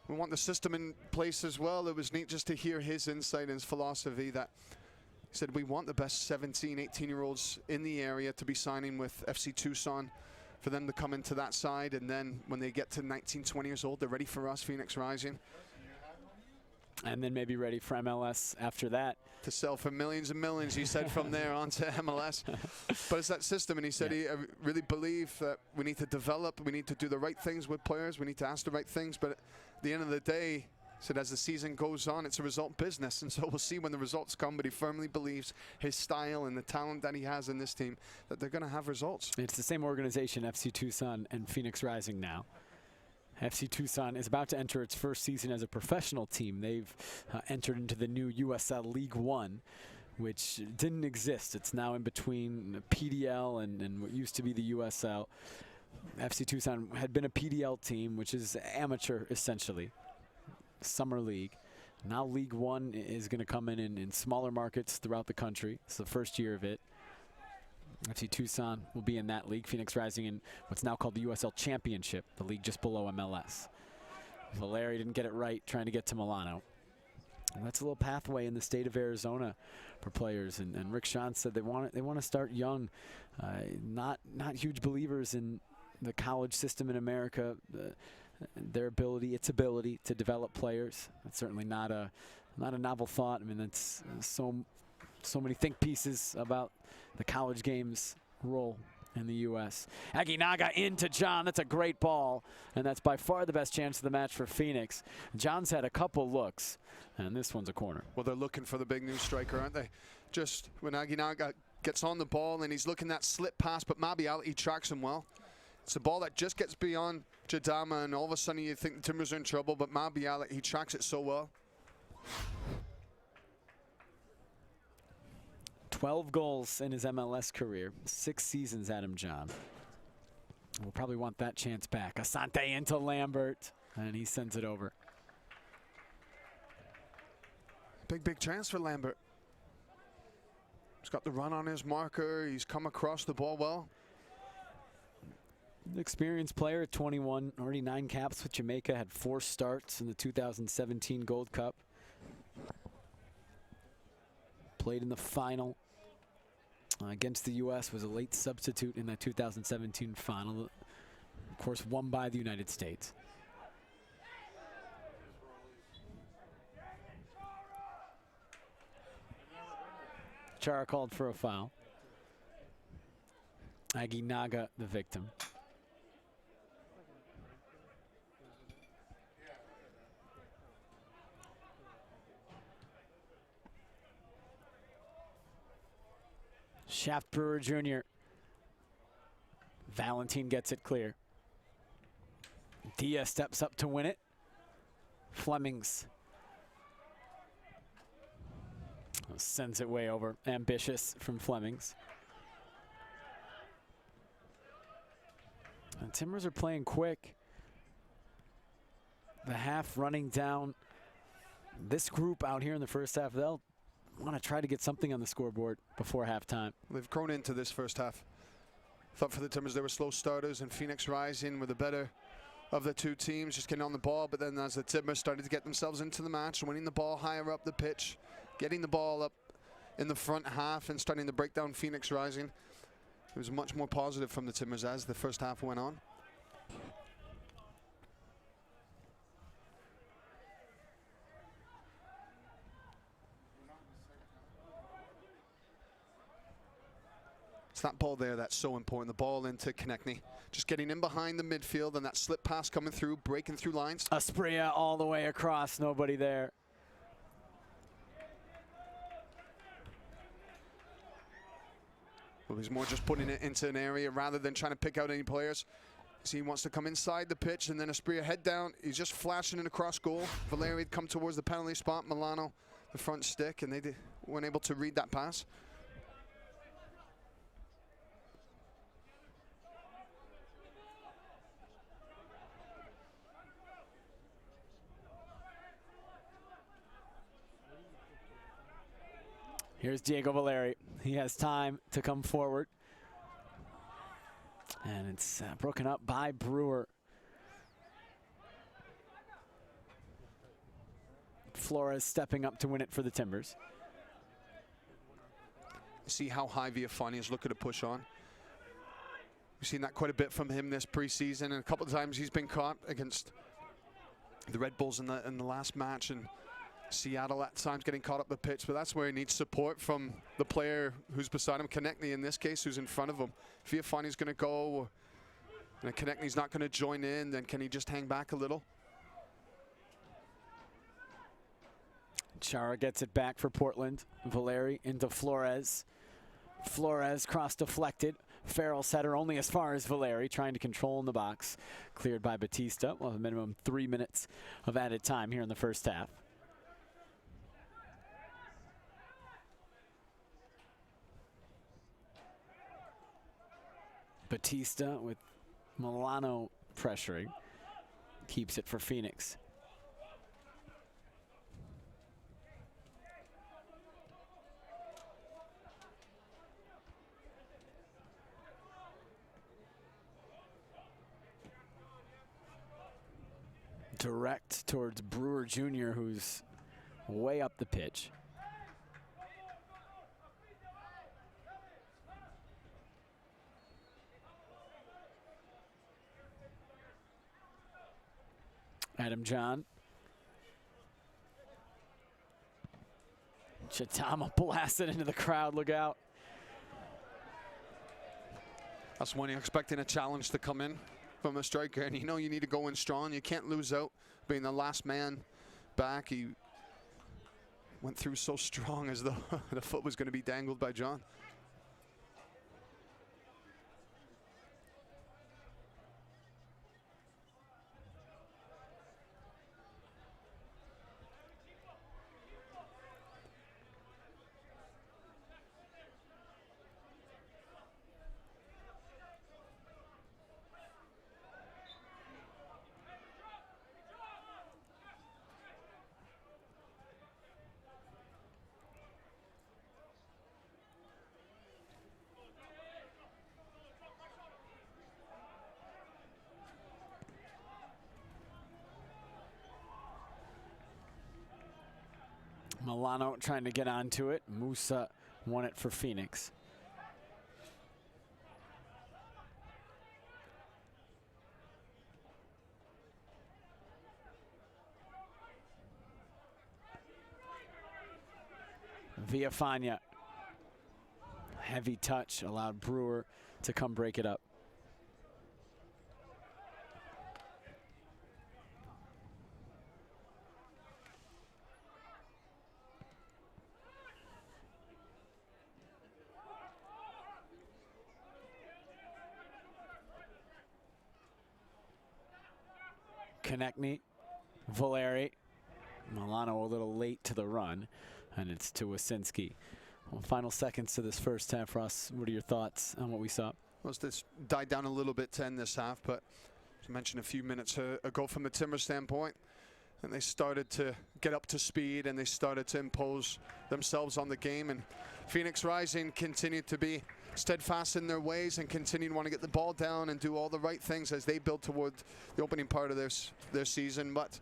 Speaker 2: we want the system in place as well. It was neat just to hear his insight and his philosophy that he said we want the best 17, 18-year-olds in the area to be signing with FC Tucson, for them to come into that side, and then when they get to 19, 20 years old, they're ready for us, Phoenix Rising.
Speaker 1: And then maybe ready for MLS after that.
Speaker 2: To sell for millions and millions, he said, from there on to MLS. But it's that system, and he said he really believed that we need to develop, we need to do the right things with players, we need to ask the right things, but at the end of the day, he said as the season goes on, it's a result business, and so we'll see when the results come, but he firmly believes his style and the talent that he has in this team, that they're going to have results.
Speaker 1: It's the same organization, FC Tucson and Phoenix Rising now. FC Tucson is about to enter its first season as a professional team. They've entered into the new USL League One, which didn't exist. It's now in between PDL and what used to be the USL. FC Tucson had been a PDL team, which is amateur essentially, summer league. Now League One is going to come in smaller markets throughout the country. It's the first year of it. FC Tucson will be in that league. Phoenix Rising in what's now called the USL Championship, the league just below MLS. Valeri didn't get it right trying to get to Milano. And that's a little pathway in the state of Arizona for players. And Rick Shantz said they want to start young. Not huge believers in the college system in America. Its ability to develop players. That's certainly not a novel thought. I mean, that's so many think pieces about the college game's role in the U.S. Aguinaga into John. That's a great ball, and that's by far the best chance of the match for Phoenix. John's had a couple looks, and this one's a corner.
Speaker 2: Well, they're looking for the big new striker, aren't they? Just when Aguinaga gets on the ball and he's looking that slip pass, but Mabiala tracks him well. It's a ball that just gets beyond Jadama, and all of a sudden you think the Timbers are in trouble, but Mabiala, he tracks it so well.
Speaker 1: 12 goals in his MLS career, 6 seasons at him, John. We'll probably want that chance back. Asante into Lambert, and he sends it over.
Speaker 2: Big chance for Lambert. He's got the run on his marker. He's come across the ball well.
Speaker 1: Experienced player at 21, already 9 caps with Jamaica, had 4 starts in the 2017 Gold Cup. Played in the final against the U.S., was a late substitute in that 2017 final. Of course, won by the United States. Chara called for a foul. Aguinaga, the victim. Shaft Brewer Jr. Valentine gets it clear. Dia steps up to win it. Flemings sends it way over. Ambitious from Flemings. And Timbers are playing quick. The half running down. This group out here in the first half, they'll want to try to get something on the scoreboard before halftime.
Speaker 2: They've grown into this first half. Thought for the Timbers they were slow starters, and Phoenix Rising were the better of the two teams, just getting on the ball. But then as the Timbers started to get themselves into the match, winning the ball higher up the pitch, getting the ball up in the front half and starting to break down Phoenix Rising, it was much more positive from the Timbers as the first half went on. It's that ball there that's so important. The ball into Konechny. Just getting in behind the midfield and that slip pass coming through, breaking through lines.
Speaker 1: Asprilla all the way across, nobody there.
Speaker 2: Well, he's more just putting it into an area rather than trying to pick out any players. So he wants to come inside the pitch, and then Asprilla head down. He's just flashing it across goal. Valeri would come towards the penalty spot. Milano, the front stick, and they weren't able to read that pass.
Speaker 1: Here's Diego Valeri. He has time to come forward. And it's broken up by Brewer. Flores stepping up to win it for the Timbers.
Speaker 2: See how high Viafani is looking to push on. We've seen that quite a bit from him this preseason, and a couple of times he's been caught against the Red Bulls in the last match, and Seattle at times getting caught up the pitch, but that's where he needs support from the player who's beside him, Konechny in this case, who's in front of him. If Viafani's going to go and Konechny's not going to join in, then can he just hang back a little?
Speaker 1: Chara gets it back for Portland. Valeri into Flores. Flores cross deflected. Farrell's header only as far as Valeri, trying to control in the box. Cleared by Batista. We'll have a minimum 3 minutes of added time here in the first half. Batista with Milano pressuring. Keeps it for Phoenix. Direct towards Brewer Jr., who's way up the pitch. Adam John. Chitama blasted into the crowd, look out.
Speaker 2: That's when you're expecting a challenge to come in from a striker, and you know you need to go in strong. You can't lose out being the last man back. He went through so strong as though the foot was going to be dangled by John.
Speaker 1: Milano trying to get onto it. Musa won it for Phoenix. Villafana. Heavy touch allowed Brewer to come break it up. Konechny, Valeri, Milano a little late to the run, and it's to Wasinski. Well, final seconds to this first half, Ross. What are your thoughts on what we saw?
Speaker 2: Well, this died down a little bit to end this half, but as I mentioned a few minutes ago from the Timber standpoint, and they started to get up to speed and they started to impose themselves on the game, and Phoenix Rising continued to be steadfast in their ways and continue to want to get the ball down and do all the right things as they build toward the opening part of their season. But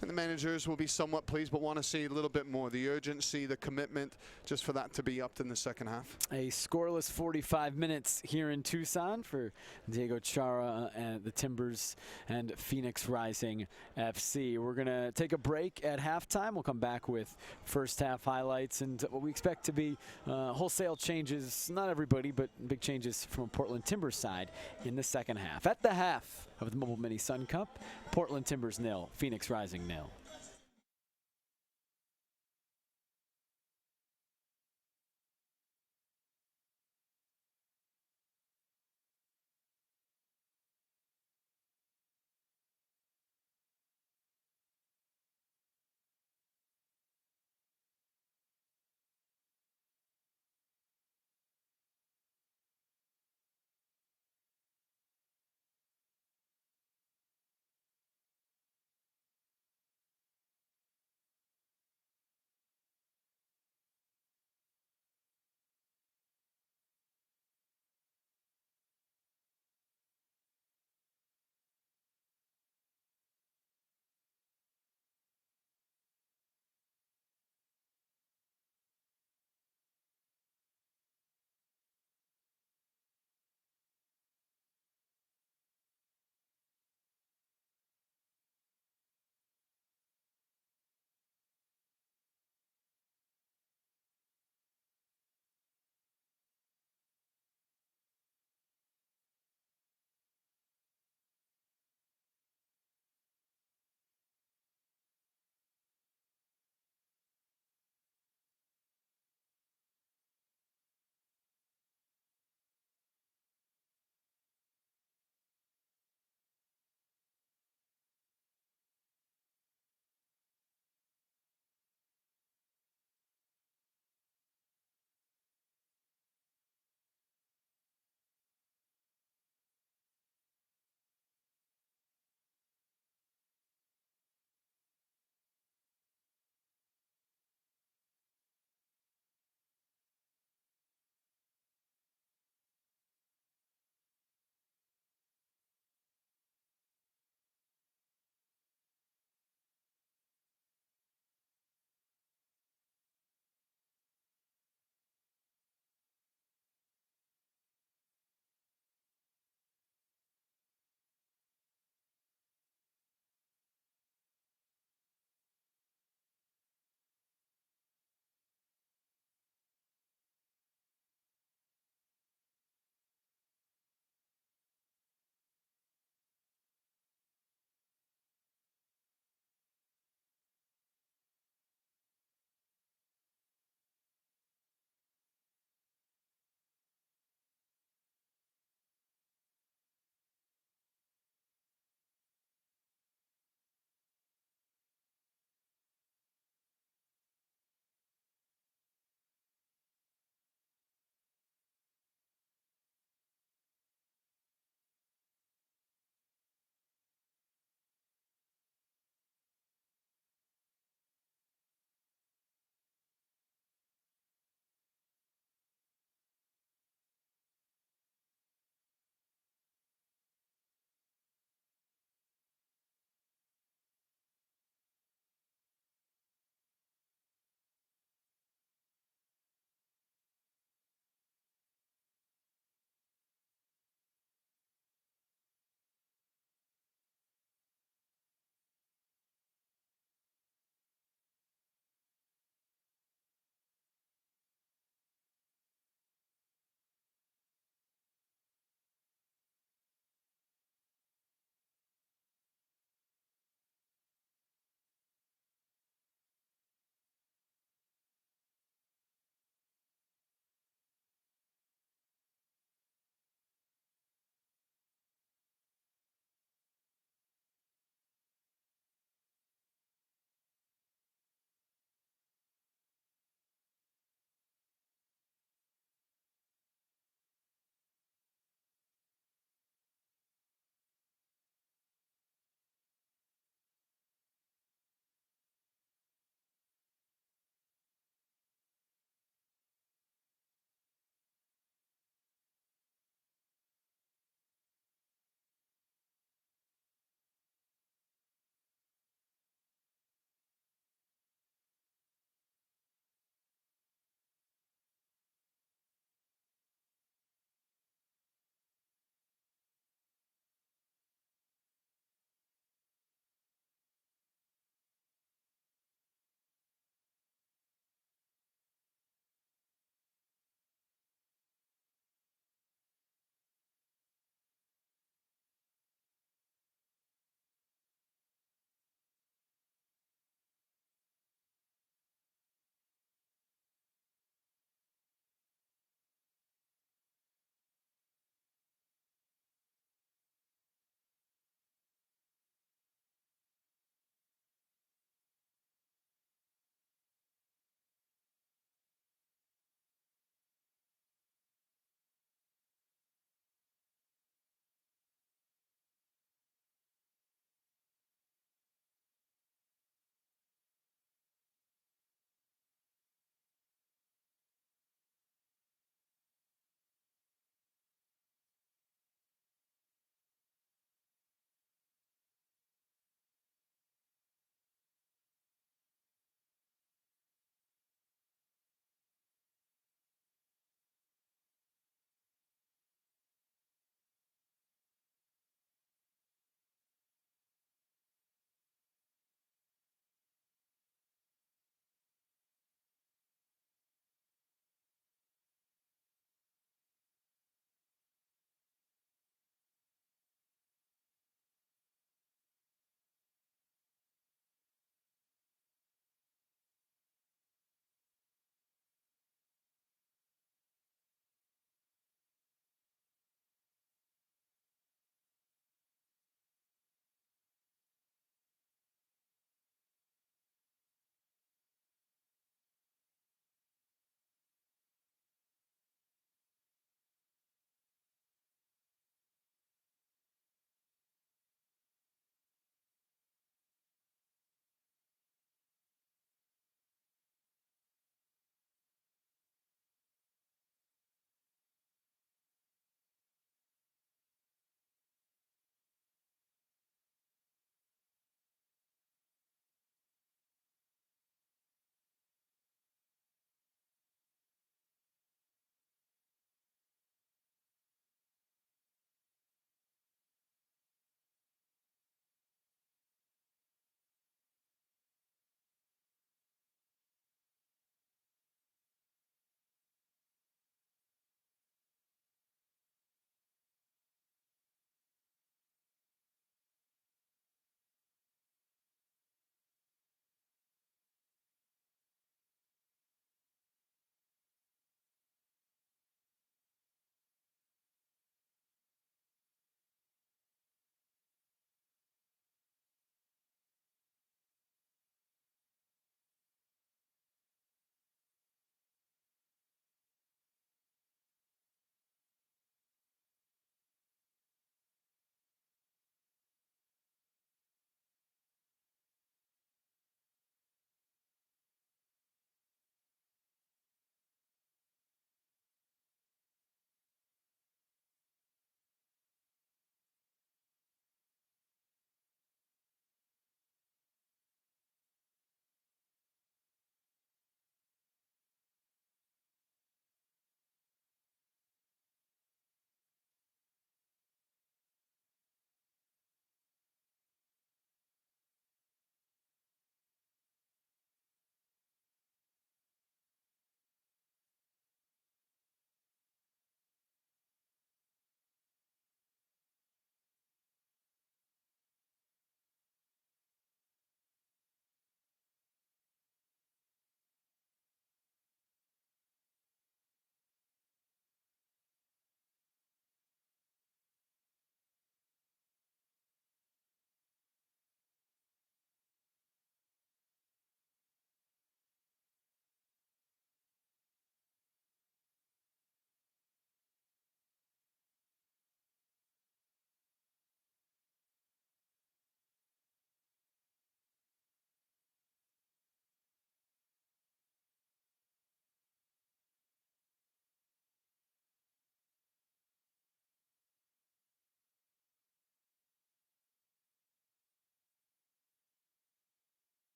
Speaker 2: the managers will be somewhat pleased, but want to see a little bit more. The urgency, the commitment, just for that to be upped in the second half.
Speaker 1: A scoreless 45 minutes here in Tucson for Diego Chara and the Timbers and Phoenix Rising FC. We're going to take a break at halftime. We'll come back with first half highlights and what we expect to be wholesale changes, not everybody, but big changes from Portland Timbers side in the second half. At the half of the Mobile Mini Sun Cup, Portland Timbers 0, Phoenix Rising 0.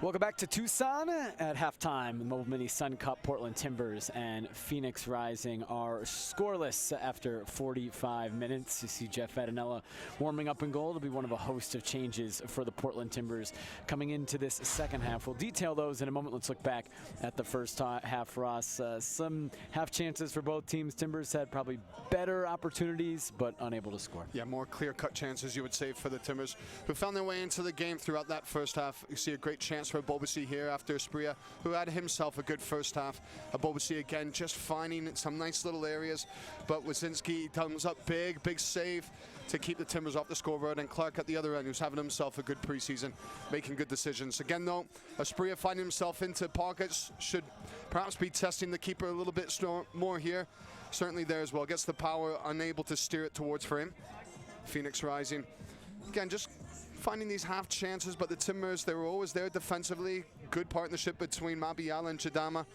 Speaker 1: Welcome back to Tucson. At halftime, the Mobile Mini Sun Cup, Portland Timbers and Phoenix Rising are scoreless after 45 minutes. You see Jeff Adinella warming up in goal. It'll be one of a host of changes for the Portland Timbers coming into this second half. We'll detail those in a moment. Let's look back at the first half, Ross. Some half chances for both teams. Timbers had probably better opportunities, but unable to score.
Speaker 2: Yeah, more clear-cut chances, you would say, for the Timbers, who found their way into the game throughout that first half. You see a great chance for Bobasi here after Spria, who had himself a good first half. Bobasi again just finding some nice little areas, but Wazinski comes up big save to keep the Timbers off the scoreboard, and Clark at the other end, who's having himself a good preseason, making good decisions. Again though, Spria finding himself into pockets, should perhaps be testing the keeper a little bit more here. Certainly there as well, gets the power, unable to steer it towards for him. Phoenix Rising, again, just finding these half chances, but the Timbers, they were always there defensively. Good partnership between Mabiala and Chidama,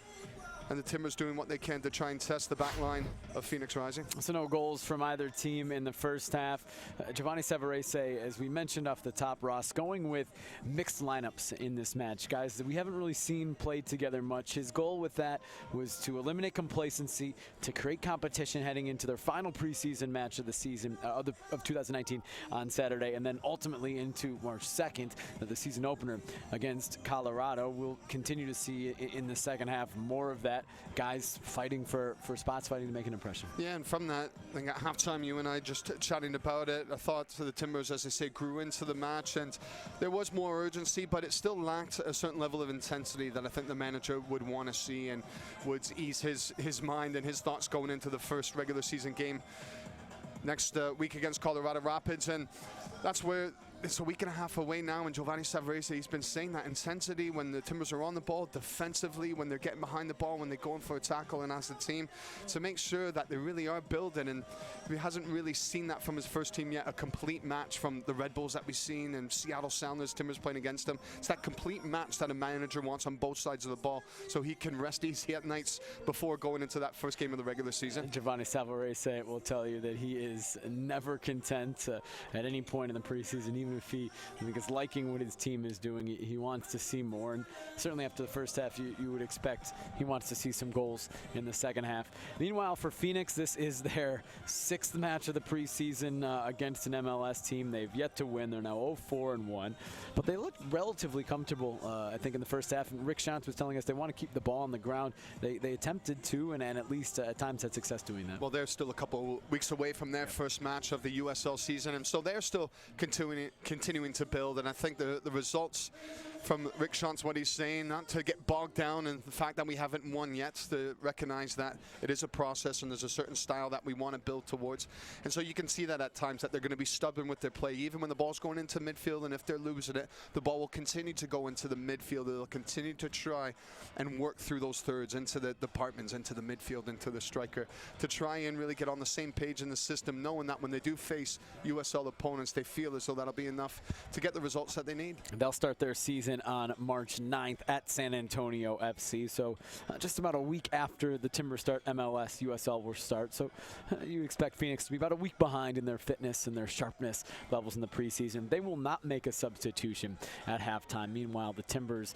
Speaker 2: and the Timbers doing what they can to try and test the back line of Phoenix Rising.
Speaker 1: So no goals from either team in the first half. Giovanni Savarese, as we mentioned off the top, Ross, going with mixed lineups in this match. Guys that we haven't really seen play together much. His goal with that was to eliminate complacency, to create competition heading into their final preseason match of the season, of 2019 on Saturday, and then ultimately into March 2nd, the season opener against Colorado. We'll continue to see in the second half more of that. Guys fighting for spots, fighting to make an impression.
Speaker 2: Yeah, and from that, I think at halftime, you and I just chatting about it, I thought the Timbers, as I say, grew into the match, and there was more urgency, but it still lacked a certain level of intensity that I think the manager would want to see and would ease his mind and his thoughts going into the first regular season game next week against Colorado Rapids. And that's where it's a week and a half away now, and Giovanni Savarese, he's been saying that intensity when the Timbers are on the ball, defensively, when they're getting behind the ball, when they're going for a tackle, and as a team, to make sure that they really are building. And he hasn't really seen that from his first team yet, a complete match from the Red Bulls that we've seen and Seattle Sounders, Timbers playing against them. It's that complete match that a manager wants on both sides of the ball, so he can rest easy at nights before going into that first game of the regular season.
Speaker 1: Giovanni Savarese will tell you that he is never content at any point in the preseason, even if he, I think, is liking what his team is doing. He wants to see more, and certainly after the first half, you would expect he wants to see some goals in the second half. Meanwhile, for Phoenix, this is their 6th match of the preseason against an MLS team. They've yet to win. They're now 0-4-1, but they look relatively comfortable, I think, in the first half. And Rick Shantz was telling us they want to keep the ball on the ground. They attempted to, and at least at times had success doing that.
Speaker 2: Well, they're still a couple weeks away from their first match of the USL season, and so they're still continuing to build. And I think the results from Rick Shantz, what he's saying, not to get bogged down in the fact that we haven't won yet, to recognize that it is a process and there's a certain style that we want to build towards. And so you can see that at times that they're going to be stubborn with their play, even when the ball's going into midfield, and if they're losing it, the ball will continue to go into the midfield. They'll continue to try and work through those thirds into the departments, into the midfield, into the striker, to try and really get on the same page in the system, knowing that when they do face USL opponents, they feel as though that'll be enough to get the results that they need.
Speaker 1: They'll start their season on March 9th at San Antonio FC, so just about a week after the Timbers start, MLS USL will start. So you expect Phoenix to be about a week behind in their fitness and their sharpness levels in the preseason. They will not make a substitution at halftime. Meanwhile, the Timbers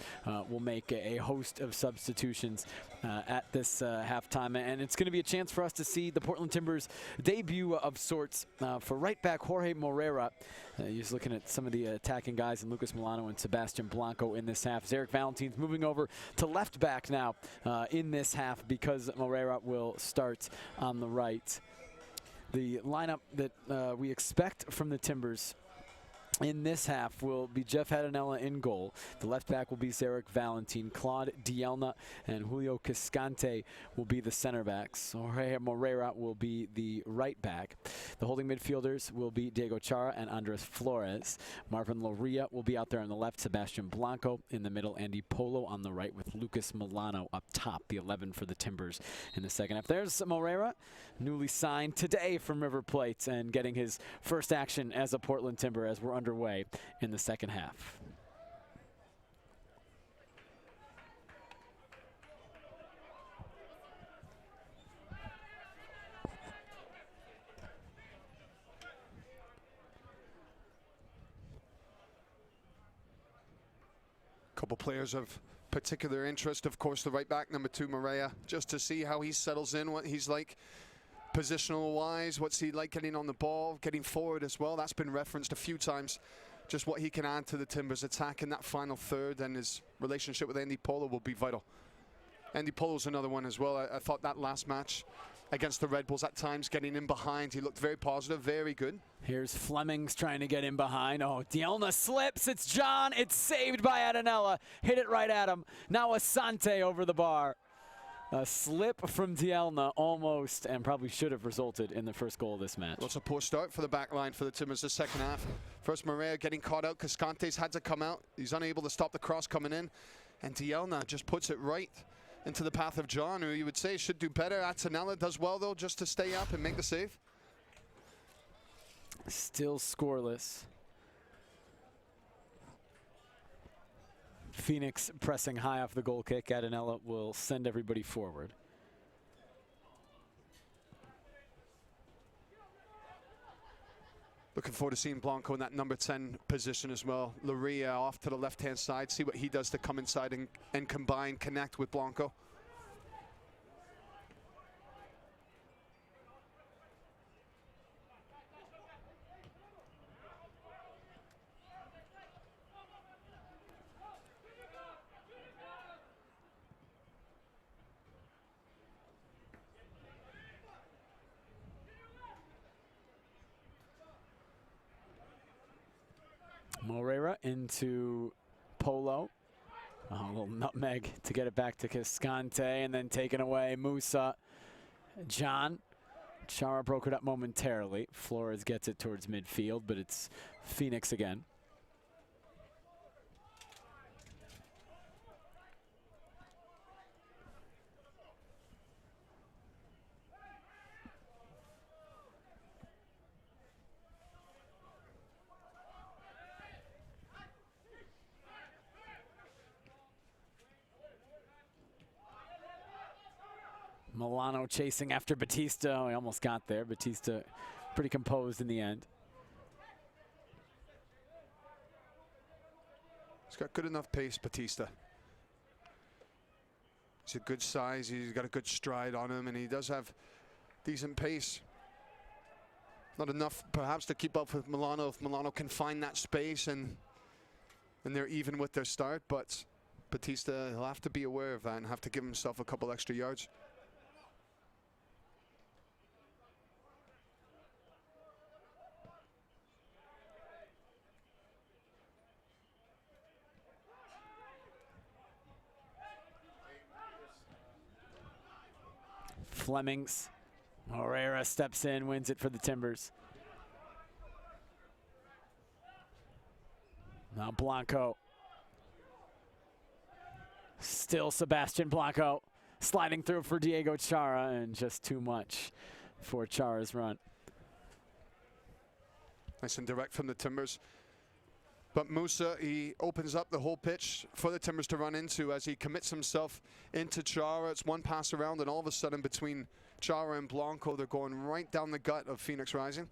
Speaker 1: will make a host of substitutions at this halftime, and it's going to be a chance for us to see the Portland Timbers debut of sorts for right back Jorge Moreira. He's looking at some of the attacking guys, and Lucas Milano and Sebastian Blanco in this half. Zarek Valentine's moving over to left back now in this half because Moreira will start on the right. The lineup that we expect from the Timbers in this half will be Jeff Adinella in goal. The left back will be Zarek Valentine. Claude Dielna and Julio Cascante will be the center backs. Jorge Moreira will be the right back. The holding midfielders will be Diego Chara and Andres Flores. Marvin Loria will be out there on the left. Sebastian Blanco in the middle. Andy Polo on the right with Lucas Milano up top. The 11 for the Timbers in the second half. There's Moreira, newly signed today from River Plate and getting his first action as a Portland Timber as we're underway in the second half.
Speaker 2: Couple players of particular interest, of course, the right back, number 2, Maria, just to see how he settles in, what he's like positional wise, what's he like getting on the ball, getting forward as well. That's been referenced a few times, just what he can add to the Timbers attack in that final third, and his relationship with Andy Polo will be vital. Andy Polo's another one as well. I thought that last match against the Red Bulls at times, getting in behind, he looked very positive, very good.
Speaker 1: Here's Flemings trying to get in behind. Oh, Dielna slips. It's John. It's saved by Adanella. Hit it right at him. Now Asante over the bar. A slip from Dielna almost, and probably should have resulted in the first goal of this match.
Speaker 2: Well, it's a poor start for the back line for the Timbers this second half. First, Maria getting caught out. Cascante's had to come out. He's unable to stop the cross coming in. And Dielna just puts it right into the path of John, who you would say should do better. Adanella does well, though, just to stay up and make the save.
Speaker 1: Still scoreless. Phoenix pressing high off the goal kick. Adanella will send everybody forward.
Speaker 2: Looking forward to seeing Blanco in that number 10 position as well. Luria off to the left-hand side. See what he does to come inside and combine, connect with Blanco.
Speaker 1: Moreira into Polo. Oh, a little nutmeg to get it back to Cascante, and then taken away. Musa. John. Chara broke it up momentarily. Flores gets it towards midfield, but it's Phoenix again. Milano chasing after Batista. Oh, he almost got there. Batista pretty composed in the end.
Speaker 2: He's got good enough pace, Batista. He's a good size. He's got a good stride on him, and he does have decent pace. Not enough, perhaps, to keep up with Milano if Milano can find that space and they're even with their start. But Batista, he'll have to be aware of that and have to give himself a couple extra yards.
Speaker 1: Flemings. Moreira steps in, wins it for the Timbers. Now Blanco. Still Sebastian Blanco. Sliding through for Diego Chara, and just too much for Chara's run.
Speaker 2: Nice and direct from the Timbers. But Musa, he opens up the whole pitch for the Timbers to run into as he commits himself into Chara. It's one pass around, and all of a sudden between Chara and Blanco, they're going right down the gut of Phoenix Rising.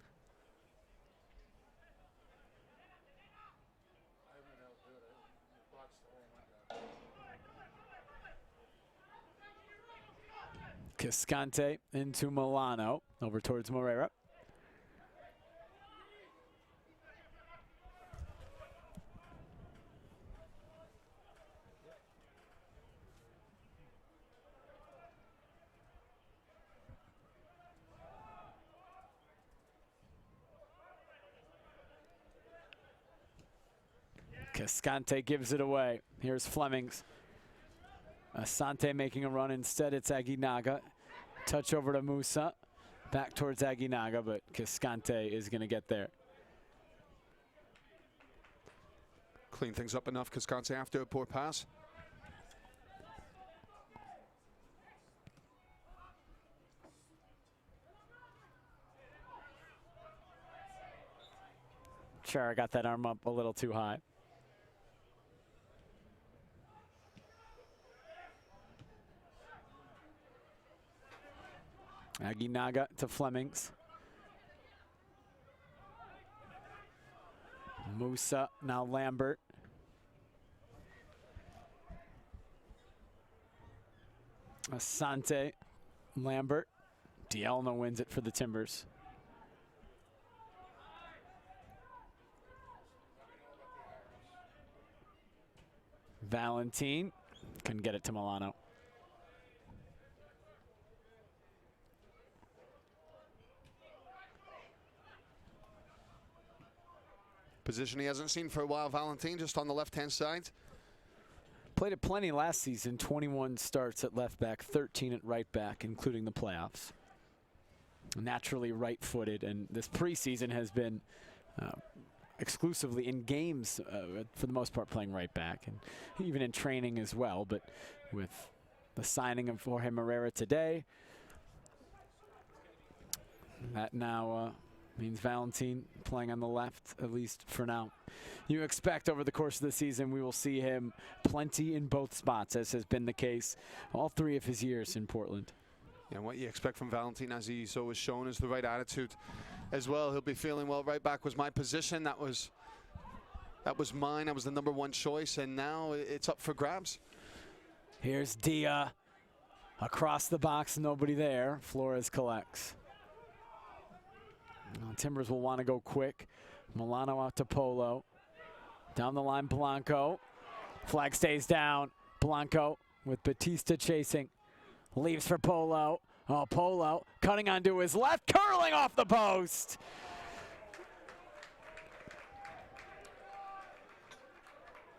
Speaker 1: Cascante into Milano, over towards Moreira. Cascante gives it away. Here's Flemings. Asante making a run. Instead, it's Aguinaga. Touch over to Musa. Back towards Aguinaga, but Cascante is going to get there.
Speaker 2: Clean things up enough, Cascante, after a poor pass.
Speaker 1: Chara got that arm up a little too high. Aguinaga to Flemings. Musa, now Lambert. Asante, Lambert. Dielna wins it for the Timbers. Valentine couldn't get it to Milano.
Speaker 2: Position he hasn't seen for a while, Valentine, just on the left-hand side.
Speaker 1: Played it plenty last season, 21 starts at left back, 13 at right back, including the playoffs. Naturally right-footed, and this preseason has been exclusively in games, for the most part, playing right back, and even in training as well. But with the signing of Jorge Herrera today, that now means Valentine playing on the left, at least for now. You expect over the course of the season we will see him plenty in both spots, as has been the case all 3 of his years in Portland.
Speaker 2: Yeah, what you expect from Valentine, as he's always shown, is the right attitude as well. He'll be feeling, well, right back was my position. That was mine. I was the #1 choice, and now it's up for grabs.
Speaker 1: Here's Dia across the box, nobody there. Flores collects. Timbers will want to go quick. Milano out to Polo. Down the line, Blanco. Flag stays down. Blanco with Batista chasing. Leaves for Polo. Oh, Polo cutting onto his left, curling off the post.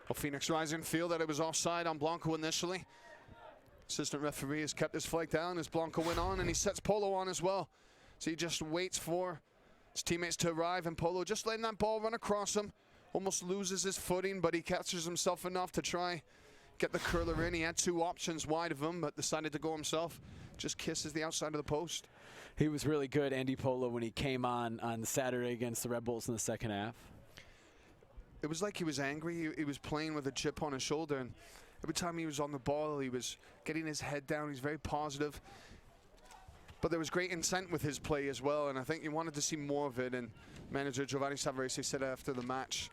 Speaker 2: Well, Phoenix Rising feel that it was offside on Blanco initially. Assistant referee has kept his flag down as Blanco went on, and he sets Polo on as well. So he just waits for his teammates to arrive, and Polo just letting that ball run across him. Almost loses his footing, but he catches himself enough to try get the curler in. He had 2 options wide of him, but decided to go himself. Just kisses the outside of the post.
Speaker 1: He was really good, Andy Polo, when he came on Saturday against the Red Bulls in the second half.
Speaker 2: It was like he was angry. He was playing with a chip on his shoulder, and every time he was on the ball, he was getting his head down. He's very positive. But there was great intent with his play as well, and I think you wanted to see more of it. And manager Giovanni Savarese said after the match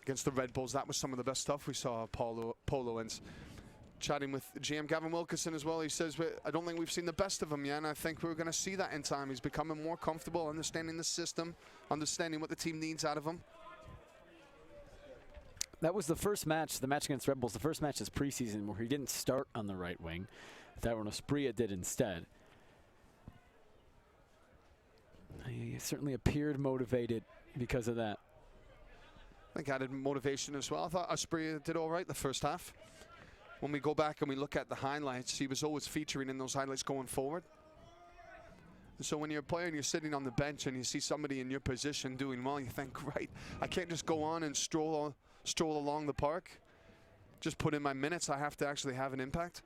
Speaker 2: against the Red Bulls, that was some of the best stuff we saw of Polo. And chatting with GM Gavin Wilkerson as well, he says, I don't think we've seen the best of him yet, and I think we're going to see that in time. He's becoming more comfortable, understanding the system, understanding what the team needs out of him.
Speaker 1: That was the first match, the match against Red Bulls, the first match this preseason where he didn't start on the right wing. Tyrone Espria did instead. He certainly appeared motivated because of that.
Speaker 2: I think added motivation as well. I thought Espria did all right the first half. When we go back and we look at the highlights, he was always featuring in those highlights going forward. And so when you're a player and you're sitting on the bench and you see somebody in your position doing well, you think, right, I can't just go on and stroll along the park. Just put in my minutes. I have to actually have an impact.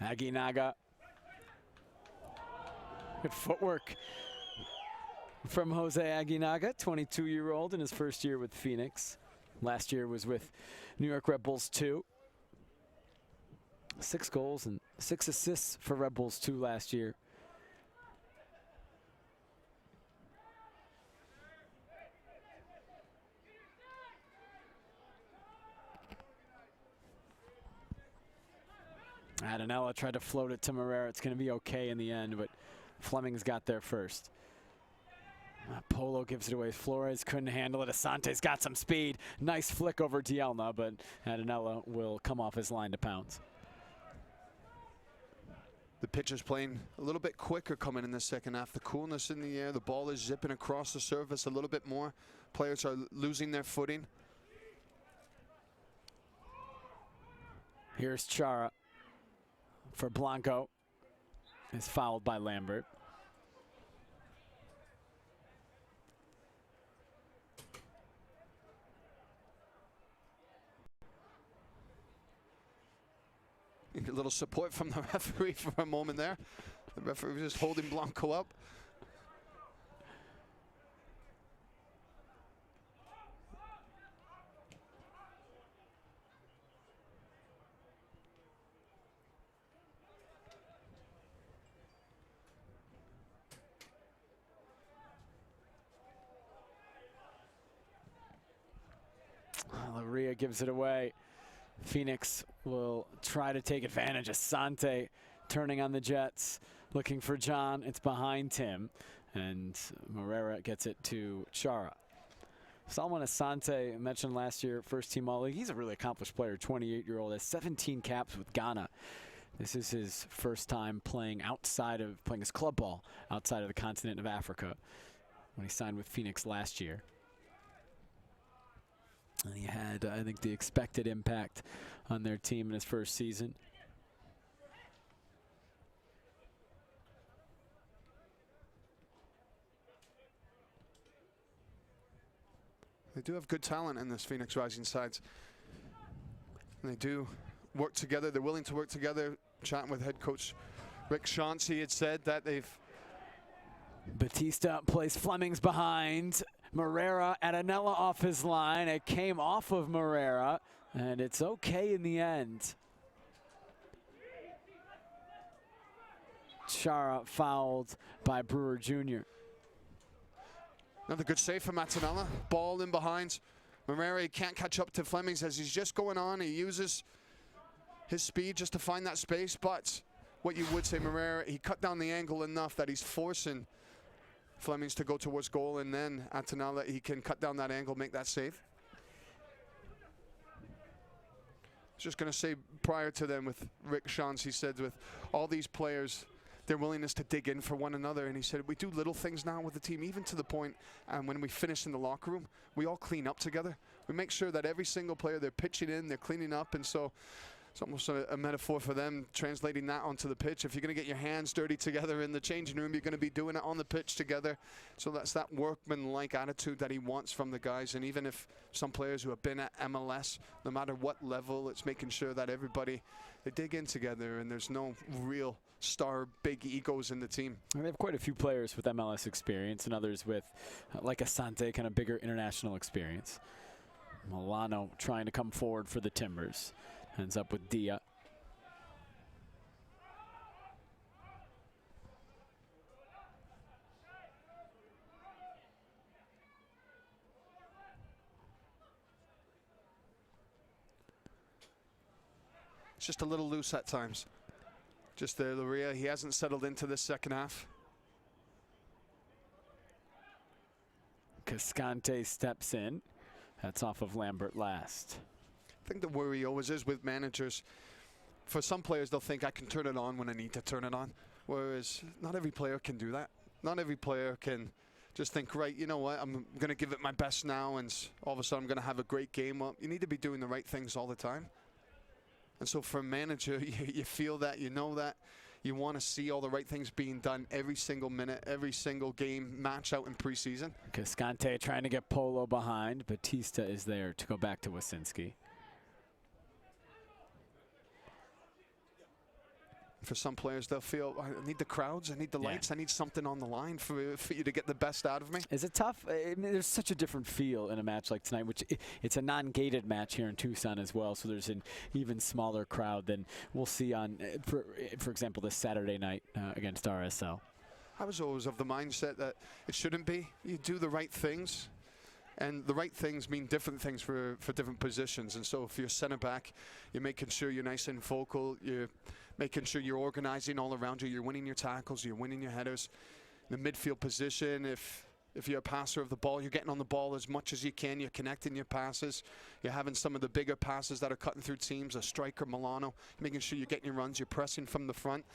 Speaker 1: Aguinaga. Good footwork from Jose Aguinaga, 22-year-old in his first year with Phoenix. Last year was with New York Red Bulls 2. 6 goals and 6 assists for Red Bulls 2 last year. Adanella tried to float it to Morera. It's going to be okay in the end, but Fleming's got there first. Polo gives it away. Flores couldn't handle it. Asante's got some speed. Nice flick over Dielna, but Adanella will come off his line to pounce.
Speaker 2: The pitch is playing a little bit quicker coming in the second half. The coolness in the air. The ball is zipping across the surface a little bit more. Players are losing their footing.
Speaker 1: Here's Chara for Blanco. Is fouled by Lambert.
Speaker 2: A little support from the referee for a moment there. The referee was just holding Blanco up.
Speaker 1: Laria gives it away. Phoenix will try to take advantage. Asante turning on the Jets, looking for John. It's behind him, and Moreira gets it to Chara. Salman Asante, mentioned last year, first team All-League. He's a really accomplished player, 28-year-old, has 17 caps with Ghana. This is his first time playing his club ball outside of the continent of Africa when he signed with Phoenix last year. And he had, I think, the expected impact on their team in his first season.
Speaker 2: They do have good talent in this Phoenix Rising side. And they do work together. They're willing to work together. Chatting with head coach Rick Chauncey had said that they've...
Speaker 1: Batista plays Fleming's behind. Moreira at Anella off his line. It came off of Moreira, and it's okay in the end. Chara fouled by Brewer Jr.
Speaker 2: Another good save from Matanella. Ball in behind. Moreira can't catch up to Flemings as he's just going on. He uses his speed just to find that space, but what you would say, Moreira, he cut down the angle enough that he's forcing Flemings to go towards goal, and then Atanala, he can cut down that angle, make that save. Just going to say, prior to them with Rick Shantz, he said with all these players, their willingness to dig in for one another, and he said we do little things now with the team, even to the point when we finish in the locker room, we all clean up together. We make sure that every single player, they're pitching in, they're cleaning up, and so it's almost a metaphor for them, translating that onto the pitch. If you're going to get your hands dirty together in the changing room, you're going to be doing it on the pitch together. So that's that workman-like attitude that he wants from the guys. And even if some players who have been at MLS, no matter what level, it's making sure that everybody, they dig in together and there's no real star big egos in the team.
Speaker 1: And they have quite a few players with MLS experience and others with, like Asante, kind of bigger international experience. Milano trying to come forward for the Timbers. Ends up with Dia.
Speaker 2: It's just a little loose at times. Just the Luria, he hasn't settled into this second half.
Speaker 1: Cascante steps in. That's off of Lambert last.
Speaker 2: I think the worry always is with managers, for some players they'll think I can turn it on when I need to turn it on, whereas not every player can do that. Not every player can just think, right, you know what, I'm going to give it my best now and all of a sudden I'm going to have a great game. Well, you need to be doing the right things all the time. And so for a manager, you feel that, you know that, you want to see all the right things being done every single minute, every single game, match out in preseason.
Speaker 1: Cascante trying to get Polo behind. Batista is there to go back to Wasinski.
Speaker 2: For some players, they'll feel, I need the crowds, I need the lights, I need something on the line for you to get the best out of me.
Speaker 1: Is it tough? I mean, there's such a different feel in a match like tonight, which it's a non-gated match here in Tucson as well, so there's an even smaller crowd than we'll see on, for example, this Saturday night against RSL.
Speaker 2: I was always of the mindset that it shouldn't be. You do the right things. And the right things mean different things for different positions. And so if you're center back, you're making sure you're nice and vocal. You're making sure you're organizing all around you. You're winning your tackles. You're winning your headers. In the midfield position, if you're a passer of the ball, you're getting on the ball as much as you can. You're connecting your passes. You're having some of the bigger passes that are cutting through teams, a striker, Milano, making sure you're getting your runs. You're pressing from the front.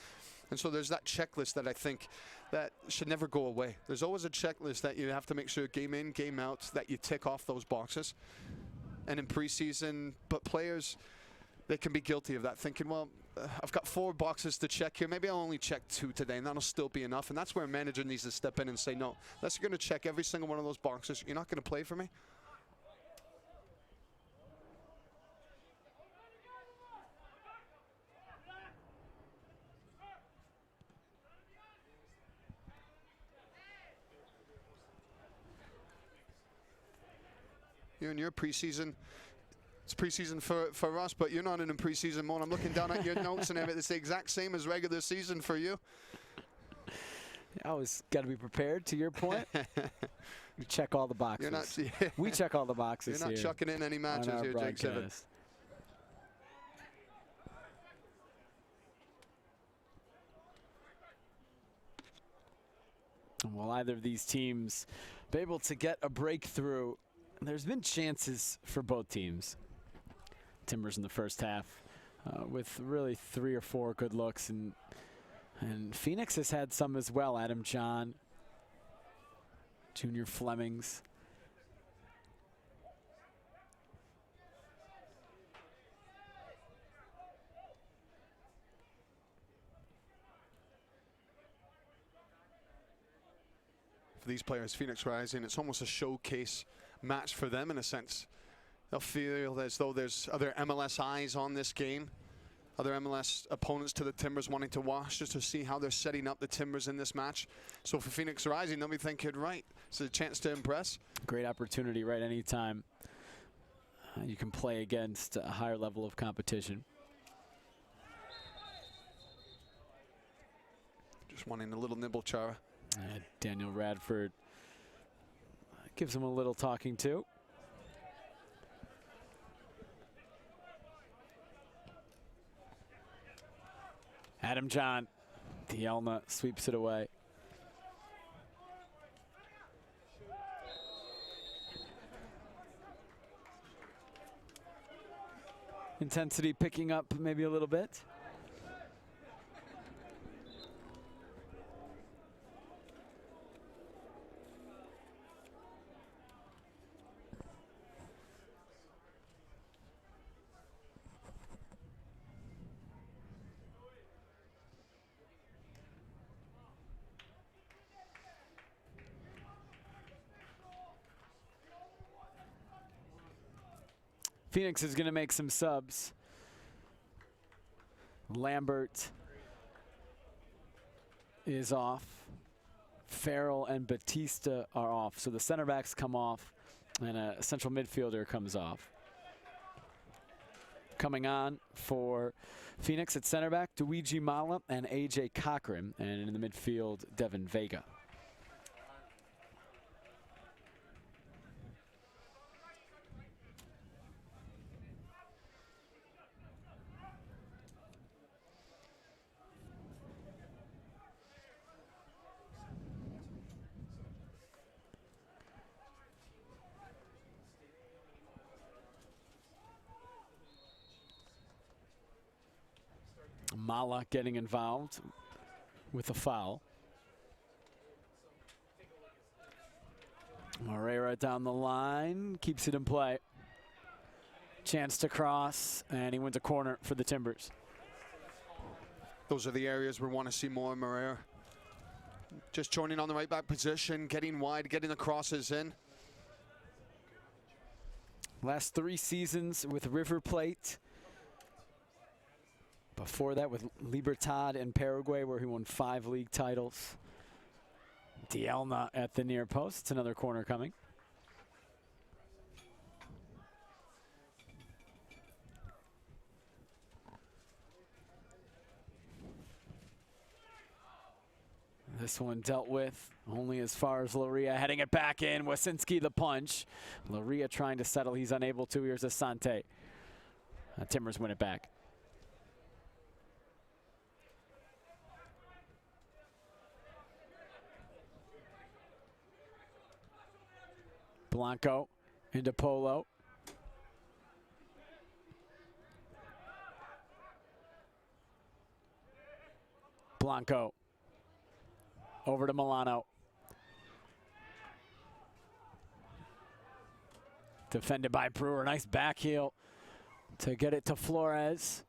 Speaker 2: And so there's that checklist that I think that should never go away. There's always a checklist that you have to make sure game in, game out, that you tick off those boxes. And in preseason, but players, they can be guilty of that, thinking, well, I've got 4 boxes to check here. Maybe I'll only check 2 today, and that'll still be enough. And that's where a manager needs to step in and say, no, unless you're going to check every single one of those boxes, you're not going to play for me. You're in your preseason. It's preseason for us, but you're not in preseason mode. I'm looking down at your notes and everything. It's the exact same as regular season for you.
Speaker 1: I always got to be prepared, to your point. We check all the boxes.
Speaker 2: You're not,
Speaker 1: we check all the boxes.
Speaker 2: You're not
Speaker 1: here
Speaker 2: chucking in any matches here, Jake Sivan.
Speaker 1: And will either of these teams be able to get a breakthrough? There's been chances for both teams. Timbers in the first half with really 3 or 4 good looks, and Phoenix has had some as well. Adam John, Junior Flemings.
Speaker 2: For these players, Phoenix Rising, it's almost a showcase match for them in a sense. They'll feel as though there's other MLS eyes on this game, other MLS opponents to the Timbers wanting to watch just to see how they're setting up the Timbers in this match. So for Phoenix Rising, they'll be thinking, right, it's a chance to impress.
Speaker 1: Great opportunity, right? Anytime you can play against a higher level of competition.
Speaker 2: Just wanting a little nibble, Chara.
Speaker 1: Daniel Radford gives him a little talking to. Adam John, Dielna sweeps it away. Intensity picking up maybe a little bit. Phoenix is going to make some subs. Lambert is off. Farrell and Batista are off. So the center backs come off and a central midfielder comes off. Coming on for Phoenix at center back, Luigi Mala and AJ Cochran. And in the midfield, Devin Vega. Mala getting involved with a foul. Moreira down the line, keeps it in play. Chance to cross, and he wins a corner for the Timbers.
Speaker 2: Those are the areas we want to see more of Moreira. Just joining on the right back position, getting wide, getting the crosses in.
Speaker 1: Last 3 seasons with River Plate. Before that with Libertad in Paraguay, where he won 5 league titles. Dielna at the near post. It's another corner coming. This one dealt with only as far as Loria heading it back in. Wasinski the punch. Loria trying to settle. He's unable to. Here's Asante. Timbers win it back. Blanco into Polo. Blanco over to Milano. Defended by Brewer. Nice back heel to get it to Flores.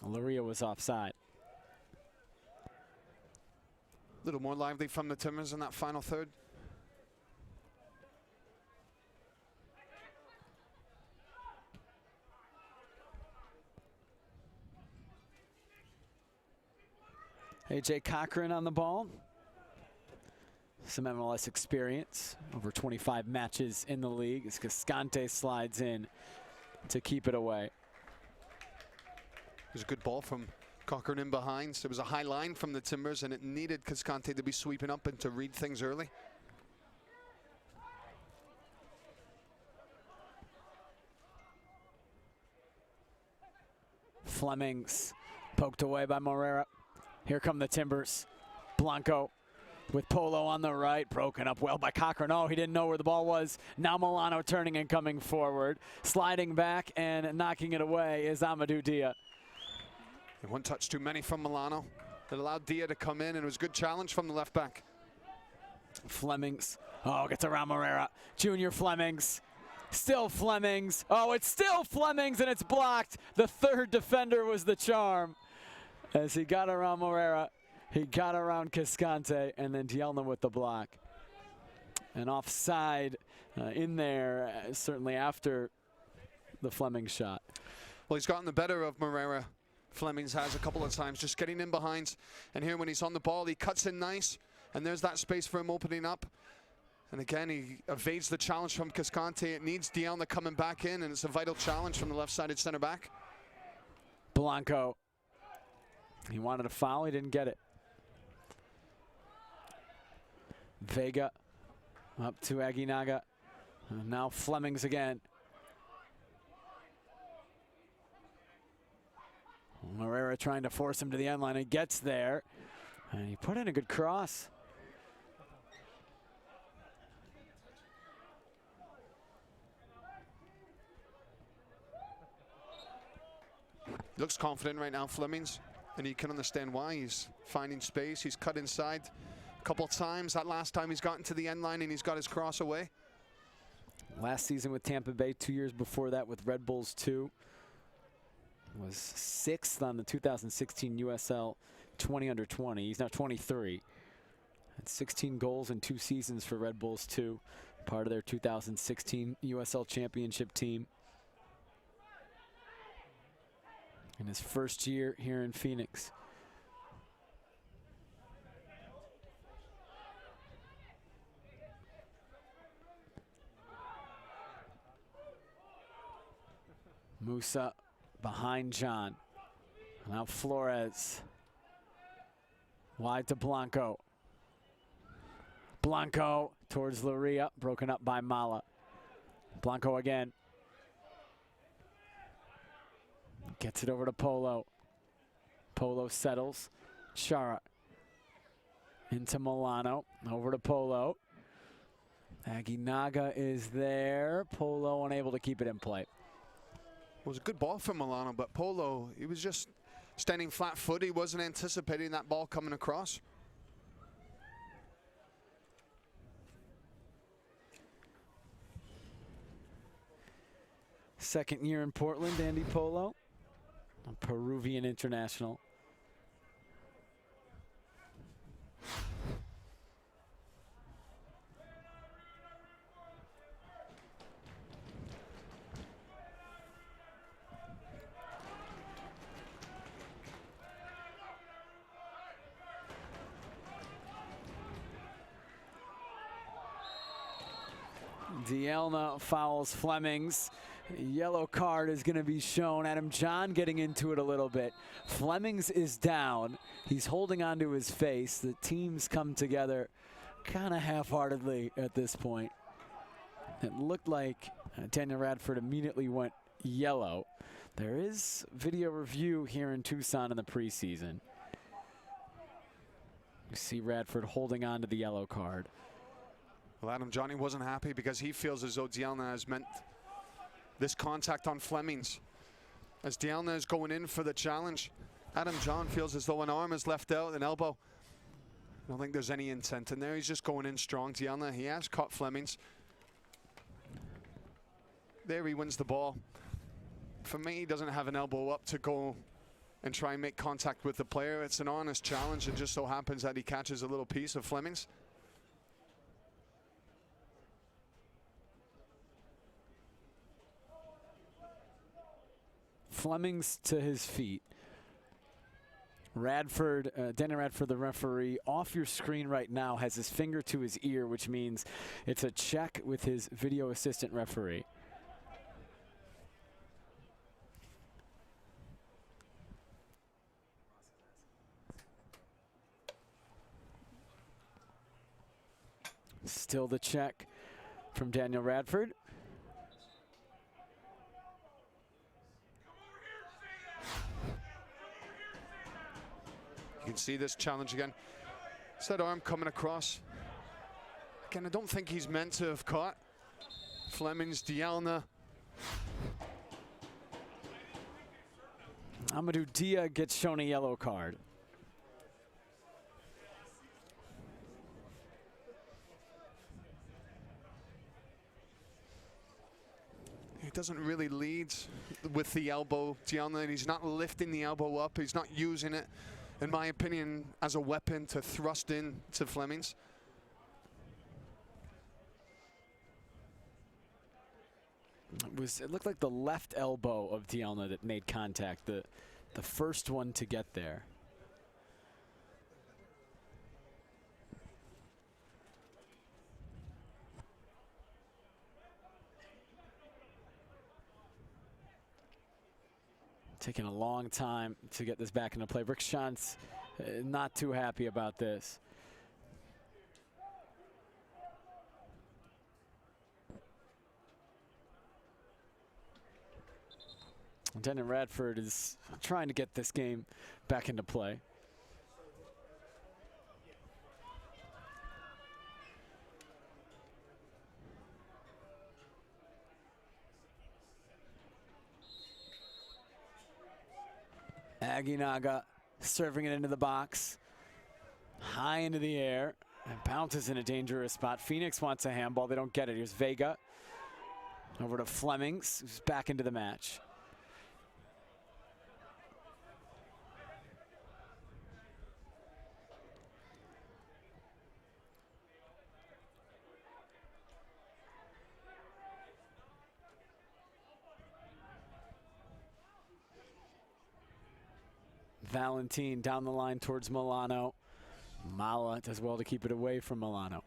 Speaker 1: Loria was offside.
Speaker 2: A little more lively from the Timbers in that final third.
Speaker 1: AJ Cochran on the ball. Some MLS experience. Over 25 matches in the league as Cascante slides in to keep it away.
Speaker 2: It was a good ball from Cochran in behind. So it was a high line from the Timbers, and it needed Cascante to be sweeping up and to read things early.
Speaker 1: Flemings poked away by Morera. Here come the Timbers. Blanco with Polo on the right, broken up well by Cochran. Oh, he didn't know where the ball was. Now Milano turning and coming forward. Sliding back and knocking it away is Amadou Dia.
Speaker 2: One touch too many from Milano. That allowed Dia to come in, and it was a good challenge from the left back.
Speaker 1: Flemings. Oh, gets around Morera. Junior Flemings. Still Flemings. Oh, it's still Flemings, and it's blocked. The third defender was the charm. As he got around Morera, he got around Cascante, and then Dielna with the block. And offside in there, certainly after the Flemings shot.
Speaker 2: Well, he's gotten the better of Morera. Flemings has a couple of times, just getting in behind. And here when he's on the ball, he cuts in nice, and there's that space for him opening up. And again, he evades the challenge from Cascante. It needs Dielna coming back in, and it's a vital challenge from the left-sided center back.
Speaker 1: Blanco. He wanted a foul, he didn't get it. Vega up to Aguinaga. And now Flemings again. Morera trying to force him to the end line. He gets there, and he put in a good cross.
Speaker 2: Looks confident right now, Flemings, and you can understand why. He's finding space. He's cut inside a couple times. That last time he's gotten to the end line and he's got his cross away.
Speaker 1: Last season with Tampa Bay, 2 years before that with Red Bulls 2. Was 6th on the 2016 USL 20 under 20. He's now 23. Had 16 goals in 2 seasons for Red Bulls 2. Part of their 2016 USL championship team. In his first year here in Phoenix. Musa behind John. Now Flores. Wide to Blanco. Blanco towards Luria, broken up by Mala. Blanco again. Gets it over to Polo. Polo settles. Chara. Into Milano. Over to Polo. Aguinaga is there. Polo unable to keep it in play.
Speaker 2: It was a good ball from Milano, but Polo, he was just standing flat-footed. He wasn't anticipating that ball coming across.
Speaker 1: Second year in Portland, Andy Polo, a Peruvian international. Dielna fouls Flemings. Yellow card is going to be shown. Adam John getting into it a little bit. Flemings is down. He's holding onto his face. The teams come together kind of half-heartedly at this point. It looked like Daniel Radford immediately went yellow. There is video review here in Tucson in the preseason. You see Radford holding on to the yellow card.
Speaker 2: Well, Adam Johnny wasn't happy because he feels as though Dielna has meant this contact on Flemings. As Dielna is going in for the challenge, Adam John feels as though an arm is left out, an elbow. I don't think there's any intent in there. He's just going in strong. Dielna, he has caught Flemings. There he wins the ball. For me, he doesn't have an elbow up to go and try and make contact with the player. It's an honest challenge. It just so happens that he catches a little piece of Flemings.
Speaker 1: Flemings to his feet. Radford, Daniel Radford, the referee, off your screen right now, has his finger to his ear, which means it's a check with his video assistant referee. Still the check from Daniel Radford.
Speaker 2: can see this challenge again. It's that arm coming across. Again, I don't think he's meant to have caught. Flemings, Dialna.
Speaker 1: Amadou Dia gets shown a yellow card.
Speaker 2: He doesn't really lead with the elbow, Dialna, and he's not lifting the elbow up. He's not using it, in my opinion, as a weapon to thrust in to Flemings.
Speaker 1: It looked like the left elbow of Dialna that made contact, the first one to get there. Taking a long time to get this back into play. Rick Schantz not too happy about this. Denton Radford is trying to get this game back into play. Aguinaga serving it into the box. High into the air. And bounces in a dangerous spot. Phoenix wants a handball. They don't get it. Here's Vega. Over to Flemings, who's back into the match. Valentin down the line towards Milano. Mala does well to keep it away from Milano.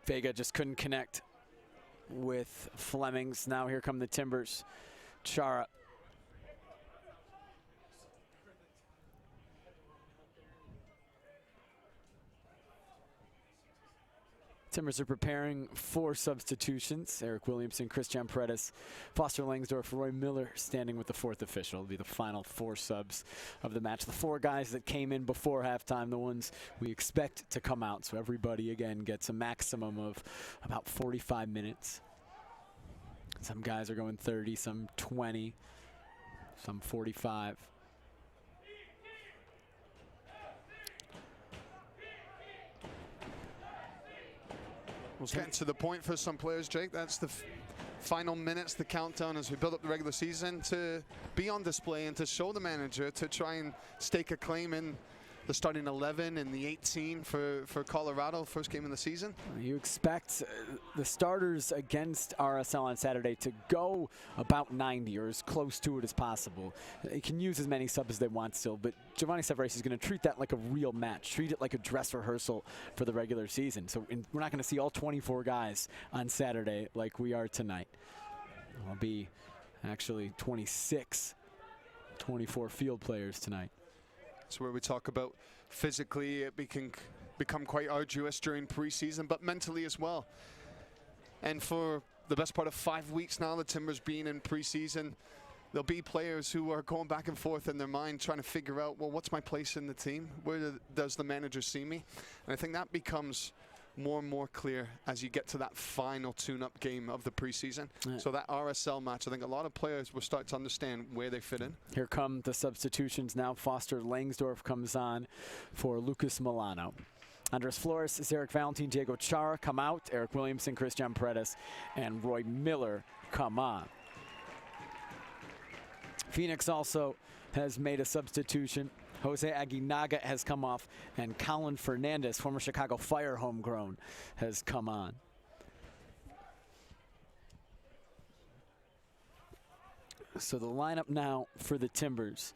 Speaker 1: Vega just couldn't connect with Flemings. Now here come the Timbers. Chara. Timbers are preparing for substitutions. Eric Williamson, Christian Paredes, Foster Langsdorff, Roy Miller standing with the fourth official. It'll be the final 4 subs of the match. The 4 guys that came in before halftime, the ones we expect to come out. So everybody, again, gets a maximum of about 45 minutes. Some guys are going 30, some 20, some 45.
Speaker 2: We'll get to the point for some players, Jake. That's the final minutes, the countdown as we build up the regular season to be on display and to show the manager to try and stake a claim in the starting 11 and the 18 for Colorado, first game of the season.
Speaker 1: You expect the starters against RSL on Saturday to go about 90 or as close to it as possible. They can use as many subs as they want still, but Giovanni Savarese is going to treat that like a real match, treat it like a dress rehearsal for the regular season. So we're not going to see all 24 guys on Saturday like we are tonight. It'll be actually 26, 24 field players tonight.
Speaker 2: It's where we talk about physically it can become quite arduous during preseason, but mentally as well. And for the best part of 5 weeks now, the Timbers being in preseason, there'll be players who are going back and forth in their mind trying to figure out, well, what's my place in the team? Where does the manager see me? And I think that becomes more and more clear as you get to that final tune-up game of the preseason. Yeah. So that RSL match, I think a lot of players will start to understand where they fit in.
Speaker 1: Here come the substitutions now. Foster Langsdorff comes on for Lucas Milano. Andres Flores, Zarek Valentin, Diego Chara come out. Eric Williamson, Christian Paredes, and Roy Miller come on. Phoenix also has made a substitution. Jose Aguinaga has come off, and Colin Fernandez, former Chicago Fire homegrown, has come on. So the lineup now for the Timbers.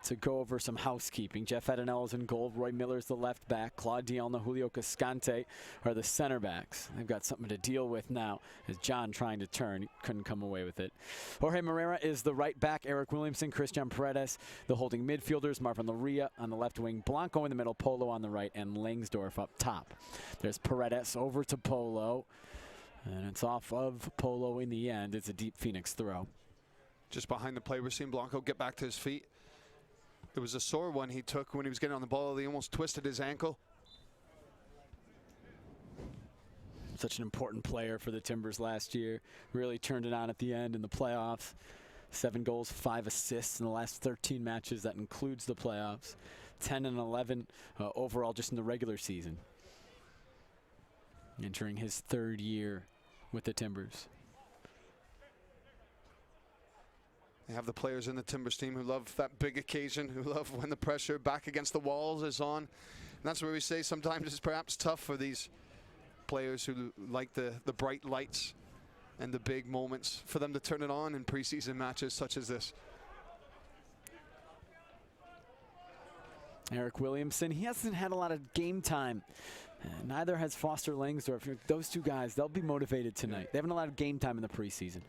Speaker 1: to go over some housekeeping. Jeff Edinell is in goal. Roy Miller's the left back. Claude Dielna, Julio Cascante are the center backs. They've got something to deal with now as John trying to turn. He couldn't come away with it. Jorge Moreira is the right back. Eric Williamson, Christian Paredes, the holding midfielders. Marvin Loria on the left wing. Blanco in the middle. Polo on the right. And Langsdorff up top. There's Paredes over to Polo. And it's off of Polo in the end. It's a deep Phoenix throw.
Speaker 2: Just behind the play, we're seeing Blanco get back to his feet. It was a sore one he took when he was getting on the ball. He almost twisted his ankle.
Speaker 1: Such an important player for the Timbers last year. Really turned it on at the end in the playoffs. 7 goals, 5 assists in the last 13 matches. That includes the playoffs. 10 and 11 overall just in the regular season. Entering his 3rd year with the Timbers.
Speaker 2: They have the players in the Timbers team who love that big occasion, who love when the pressure back against the walls is on. And that's where we say sometimes it's perhaps tough for these players who like the bright lights and the big moments, for them to turn it on in preseason matches such as this.
Speaker 1: Eric Williamson, he hasn't had a lot of game time. Neither has Foster Langsdorff. Those two guys, they'll be motivated tonight. They haven't a lot of game time in the preseason.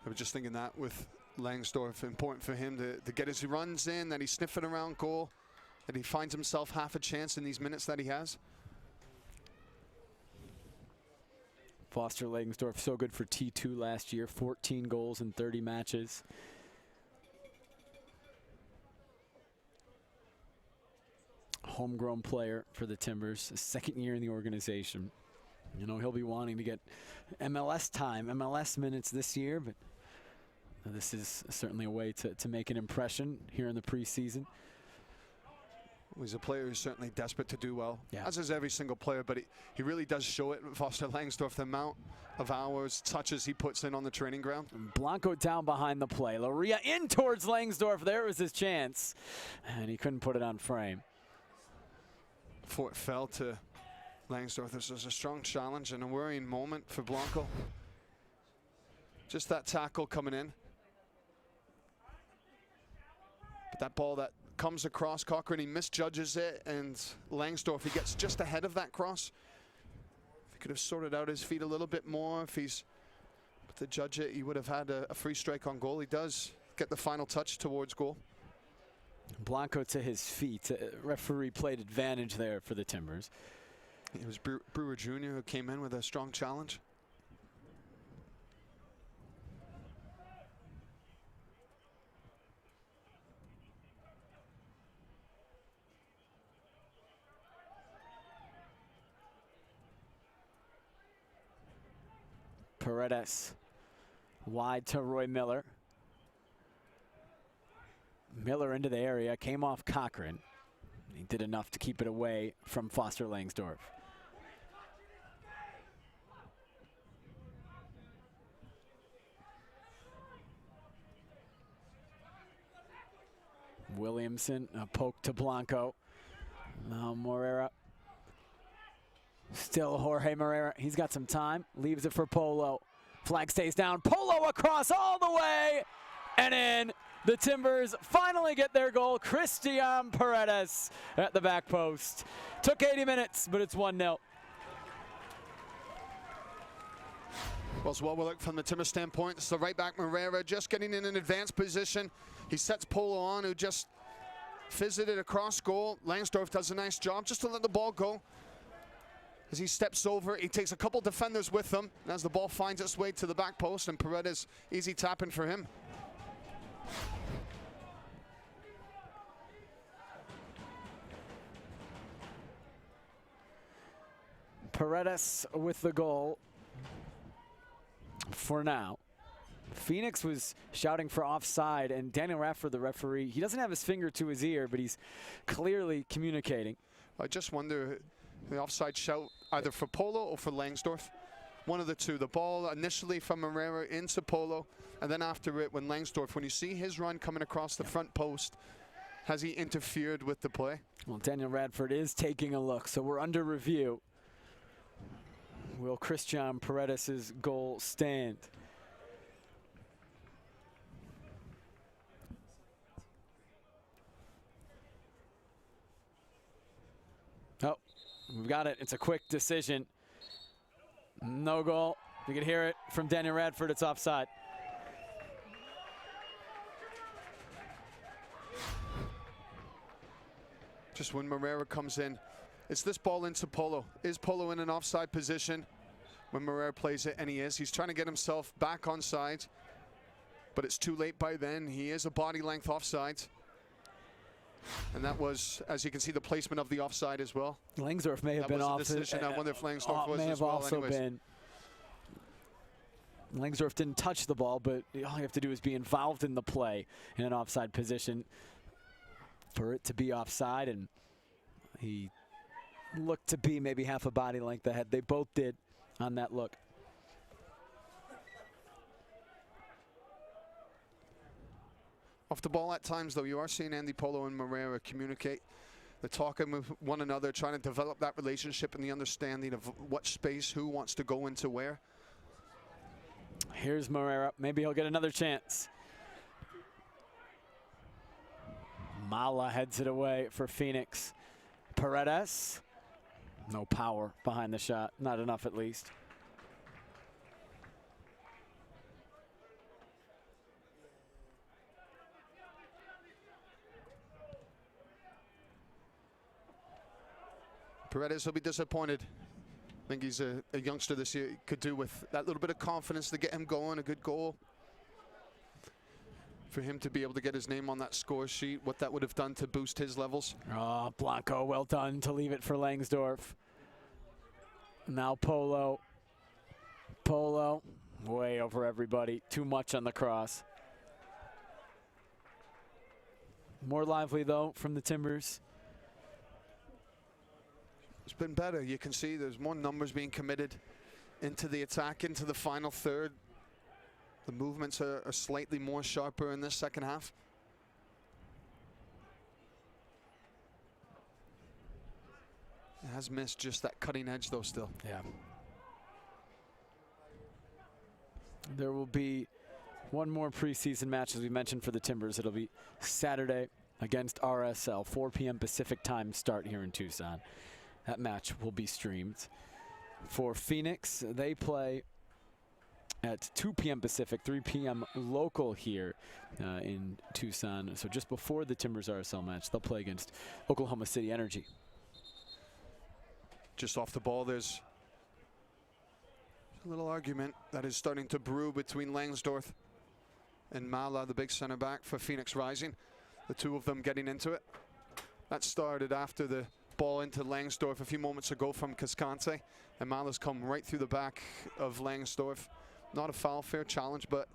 Speaker 2: I was just thinking that with Langsdorff, important for him to get his runs in, that he's sniffing around goal, that he finds himself half a chance in these minutes that he has.
Speaker 1: Foster Langsdorff, so good for T2 last year, 14 goals in 30 matches. Homegrown player for the Timbers, 2nd year in the organization. You know, he'll be wanting to get MLS time, MLS minutes this year, but this is certainly a way to make an impression here in the preseason.
Speaker 2: He's a player who's certainly desperate to do well,
Speaker 1: yeah,
Speaker 2: as is every single player, but he really does show it. Foster Langsdorff, the amount of hours, touches he puts in on the training ground.
Speaker 1: Blanco down behind the play. Loria in towards Langsdorff. There was his chance, and he couldn't put it on frame.
Speaker 2: Before it fell to Langsdorff, this was a strong challenge and a worrying moment for Blanco. Just that tackle coming in. But that ball that comes across Cochrane, he misjudges it, and Langsdorff, he gets just ahead of that cross. If he could have sorted out his feet a little bit more, if he's to judge it, he would have had a free strike on goal. He does get the final touch towards goal.
Speaker 1: Blanco to his feet. Referee played advantage there for the Timbers.
Speaker 2: It was Brewer Jr. who came in with a strong challenge.
Speaker 1: Paredes wide to Roy Miller. Miller into the area, came off Cochrane. He did enough to keep it away from Foster Langsdorff. Williamson, a poke to Blanco. Now Moreira. Still Jorge Moreira. He's got some time. Leaves it for Polo. Flag stays down. Polo across all the way and in. The Timbers finally get their goal. Christian Paredes at the back post. Took 80 minutes, but it's 1-0.
Speaker 2: Well, so what we look from the Timbers standpoint, it's the right back Moreira just getting in an advanced position. He sets Polo on, who just fizzed it across goal. Langsdorff does a nice job just to let the ball go. As he steps over, he takes a couple defenders with him. And as the ball finds its way to the back post, and Paredes, easy tapping for him.
Speaker 1: Paredes with the goal for now. Phoenix was shouting for offside, and Daniel Radford, the referee, he doesn't have his finger to his ear, but he's clearly communicating.
Speaker 2: I just wonder, the offside shout either for Polo or for Langsdorff. One of the two. The ball initially from Moreira into Polo, and then after it, when Langsdorff, when you see his run coming across the front post, has he interfered with the play?
Speaker 1: Well, Daniel Radford is taking a look, so we're under review. Will Christian Paredes' goal stand? We've got it. It's a quick decision. No goal. You can hear it from Daniel Radford. It's offside.
Speaker 2: Just when Moreira comes in, it's this ball into Polo. Is Polo in an offside position when Moreira plays it? And he is. He's trying to get himself back onside, but it's too late by then. He is a body length offside. And that was, as you can see, the placement of the offside as well.
Speaker 1: Langsdorff may have
Speaker 2: That
Speaker 1: been
Speaker 2: was a
Speaker 1: off.
Speaker 2: decision. I wonder if Langsdorff was
Speaker 1: may
Speaker 2: as
Speaker 1: have
Speaker 2: well.
Speaker 1: also
Speaker 2: Anyways.
Speaker 1: been. Langsdorff didn't touch the ball, but all you have to do is be involved in the play in an offside position for it to be offside, and he looked to be maybe half a body length ahead. They both did on that look.
Speaker 2: Off the ball at times, though, you are seeing Andy Polo and Moreira communicate. They're talking with one another, trying to develop that relationship and the understanding of what space, who wants to go into where.
Speaker 1: Here's Moreira. Maybe he'll get another chance. Mala heads it away for Phoenix. Paredes. No power behind the shot. Not enough, at least.
Speaker 2: Paredes will be disappointed. I think he's a youngster this year. Could do with that little bit of confidence to get him going. A good goal for him to be able to get his name on that score sheet. What that would have done to boost his levels.
Speaker 1: Oh, Blanco, well done to leave it for Langsdorff. Now Polo. Polo, way over everybody. Too much on the cross. More lively, though, from the Timbers.
Speaker 2: It's been better. You can see there's more numbers being committed into the attack, into the final third. The movements are slightly more sharper in this second half. It has missed just that cutting edge, though, still.
Speaker 1: Yeah. There will be one more preseason match, as we mentioned, for the Timbers. It'll be Saturday against RSL, 4 p.m. Pacific time start here in Tucson. That match will be streamed. For Phoenix, they play at 2 p.m. Pacific, 3 p.m. local here in Tucson. So just before the Timbers RSL match, they'll play against Oklahoma City Energy.
Speaker 2: Just off the ball, there's a little argument that is starting to brew between Langsdorff and Mala, the big center back for Phoenix Rising. The two of them getting into it. That started after the ball into Langsdorff a few moments ago from Cascante, and Mala's come right through the back of Langsdorff. Not a foul, fair challenge, but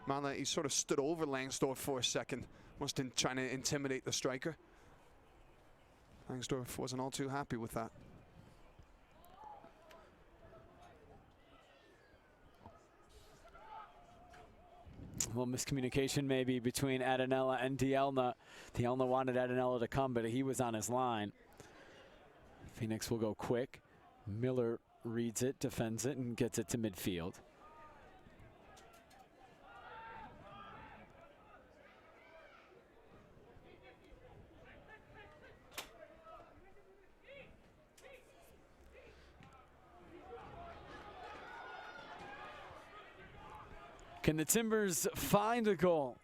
Speaker 2: Mala, he sort of stood over Langsdorff for a second, must have been trying to intimidate the striker. Langsdorff wasn't all too happy with that.
Speaker 1: A little miscommunication maybe between Adanella and Dielna. Dielna wanted Adanella to come, but he was on his line. Phoenix will go quick. Miller reads it, defends it, and gets it to midfield. Can the Timbers find a goal?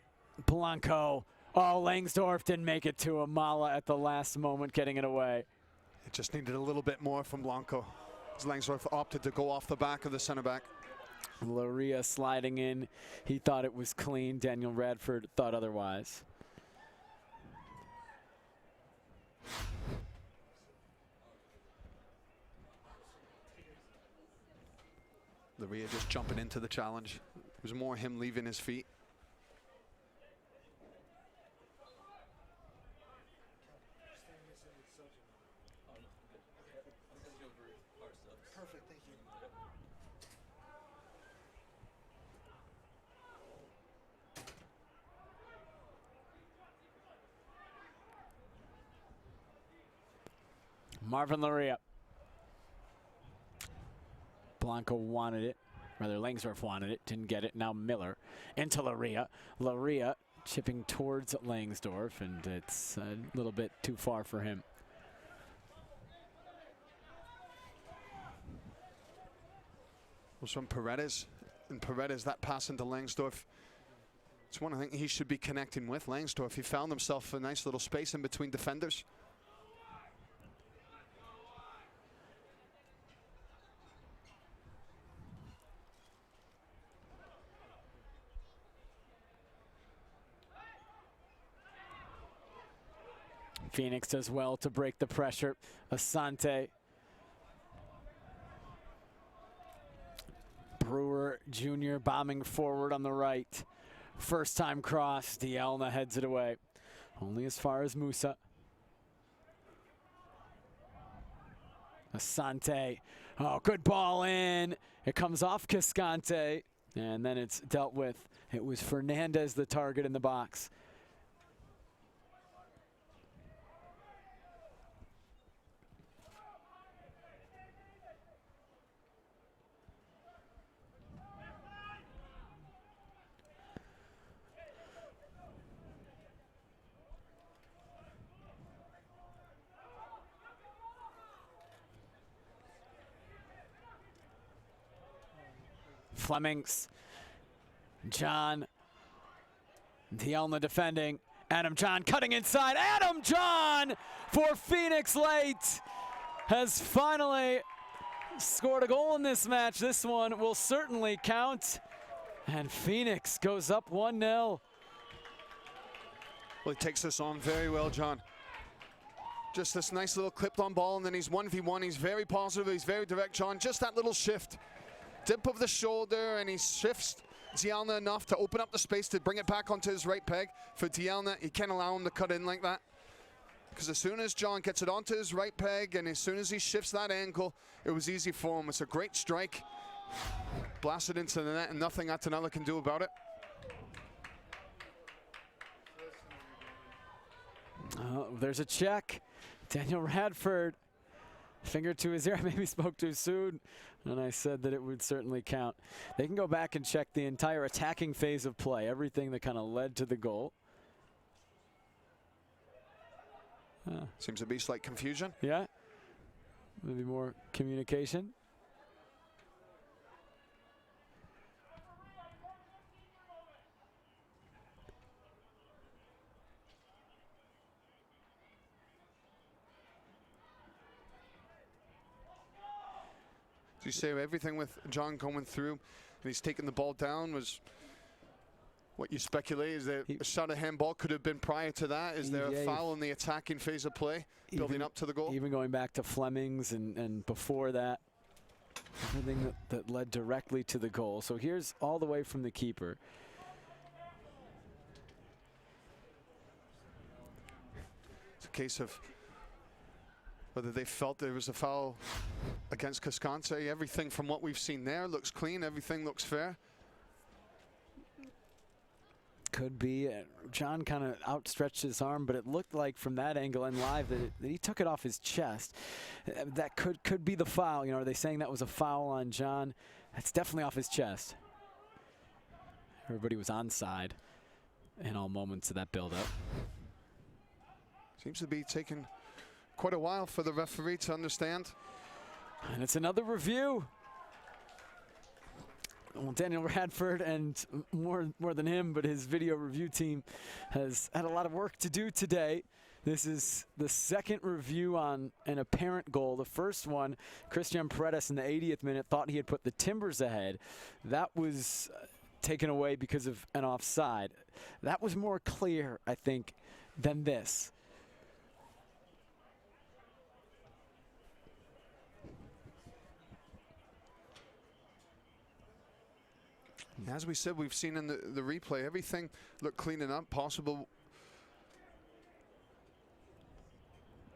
Speaker 1: Blanco. Oh, Langsdorff didn't make it to Amala at the last moment, getting it away.
Speaker 2: It just needed a little bit more from Blanco. As Langsdorff opted to go off the back of the center back.
Speaker 1: Laria sliding in. He thought it was clean. Daniel Radford thought otherwise.
Speaker 2: Laria just jumping into the challenge. It was more him leaving his feet.
Speaker 3: Perfect, thank you.
Speaker 1: Marvin Laria. Blanco wanted it. Rather, Langsdorff wanted it, didn't get it. Now Miller into Laria. Laria chipping towards Langsdorff, and it's a little bit too far for him.
Speaker 2: was from Paredes. And Paredes, that pass into Langsdorff. It's one I think he should be connecting with. Langsdorff, he found himself a nice little space in between defenders.
Speaker 1: Phoenix does well to break the pressure. Asante. Brewer Jr. bombing forward on the right. First time cross. Dielna heads it away. Only as far as Musa. Asante. Oh, good ball in. It comes off Cascante. And then it's dealt with. It was Fernandez the target in the box. Flemings, John, Dielna defending, Adam John cutting inside, Adam John for Phoenix late has finally scored a goal in this match. This one will certainly count, and Phoenix goes up 1-0.
Speaker 2: Well, he takes this on very well, John. Just this nice little clipped on ball, and then he's 1v1. He's very positive, he's very direct, John. Just that little shift. Dip of the shoulder, and he shifts Dielna enough to open up the space to bring it back onto his right peg. For Dielna, he can't allow him to cut in like that. Because as soon as John gets it onto his right peg, and as soon as he shifts that angle, it was easy for him. It's a great strike. Blasted into the net, and nothing Atanella can do about it.
Speaker 1: Oh, there's a check. Daniel Radford. Finger to his ear. I maybe spoke too soon, and I said that it would certainly count. They can go back and check the entire attacking phase of play, everything that kind of led to the goal.
Speaker 2: Seems to be slight confusion.
Speaker 1: Yeah, maybe more communication.
Speaker 2: You say everything with John going through, and he's taking the ball down, was what you speculate is that a shot of handball could have been prior to that. Is there a foul in the attacking phase of play, building up to the goal?
Speaker 1: Even going back to Flemings and before that, everything that led directly to the goal. So here's all the way from the keeper.
Speaker 2: It's a case of whether they felt there was a foul against Cascante. Everything from what we've seen there looks clean. Everything looks fair.
Speaker 1: Could be. John kind of outstretched his arm, but it looked like from that angle and live that he took it off his chest. That could be the foul. You know, are they saying that was a foul on John? That's definitely off his chest. Everybody was onside in all moments of that build-up.
Speaker 2: Seems to be taking quite a while for the referee to understand.
Speaker 1: And it's another review. Well, Daniel Radford, and more than him, but his video review team has had a lot of work to do today. This is the second review on an apparent goal. The first one, Christian Paredes in the 80th minute thought he had put the Timbers ahead. That was taken away because of an offside. That was more clear, I think, than this.
Speaker 2: As we said, we've seen in the replay, everything looked clean enough, possible.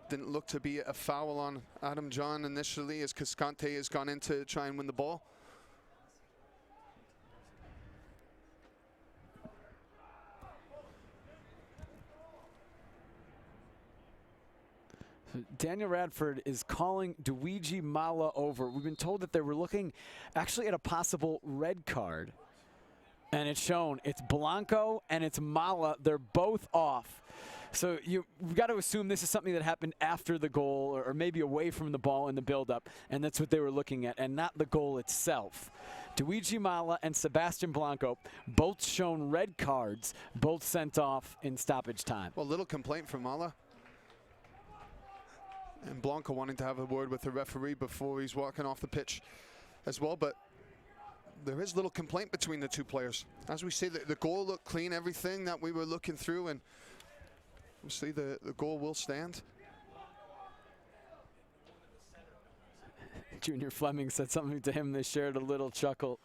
Speaker 2: Didn't look to be a foul on Adam John initially as Cascante has gone in to try and win the ball.
Speaker 1: So Daniel Radford is calling Luigi Mala over. We've been told that they were looking actually at a possible red card. And it's shown. It's Blanco and it's Mala. They're both off. So you've got to assume this is something that happened after the goal or maybe away from the ball in the buildup, and that's what they were looking at, and not the goal itself. Luigi Mala and Sebastian Blanco, both shown red cards, both sent off in stoppage time.
Speaker 2: Well, little complaint from Mala. And Blanco wanting to have a word with the referee before he's walking off the pitch as well, but there is little complaint between the two players. As we see, the goal looked clean, everything that we were looking through, and we'll see the goal will stand.
Speaker 1: Junior Fleming said something to him. They shared a little chuckle,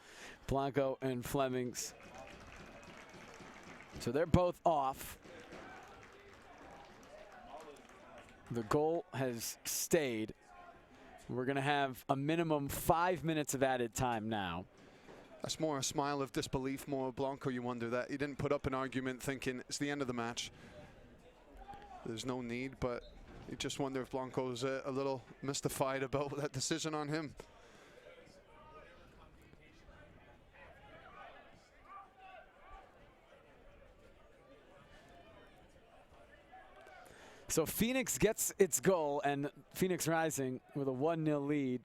Speaker 1: Blanco and Flemings. So they're both off. The goal has stayed. We're going to have a minimum 5 minutes of added time now.
Speaker 2: That's more a smile of disbelief, more Blanco. You wonder that he didn't put up an argument thinking it's the end of the match. There's no need, but you just wonder if Blanco's a little mystified about that decision on him.
Speaker 1: So Phoenix gets its goal, and Phoenix Rising with a 1-0 lead,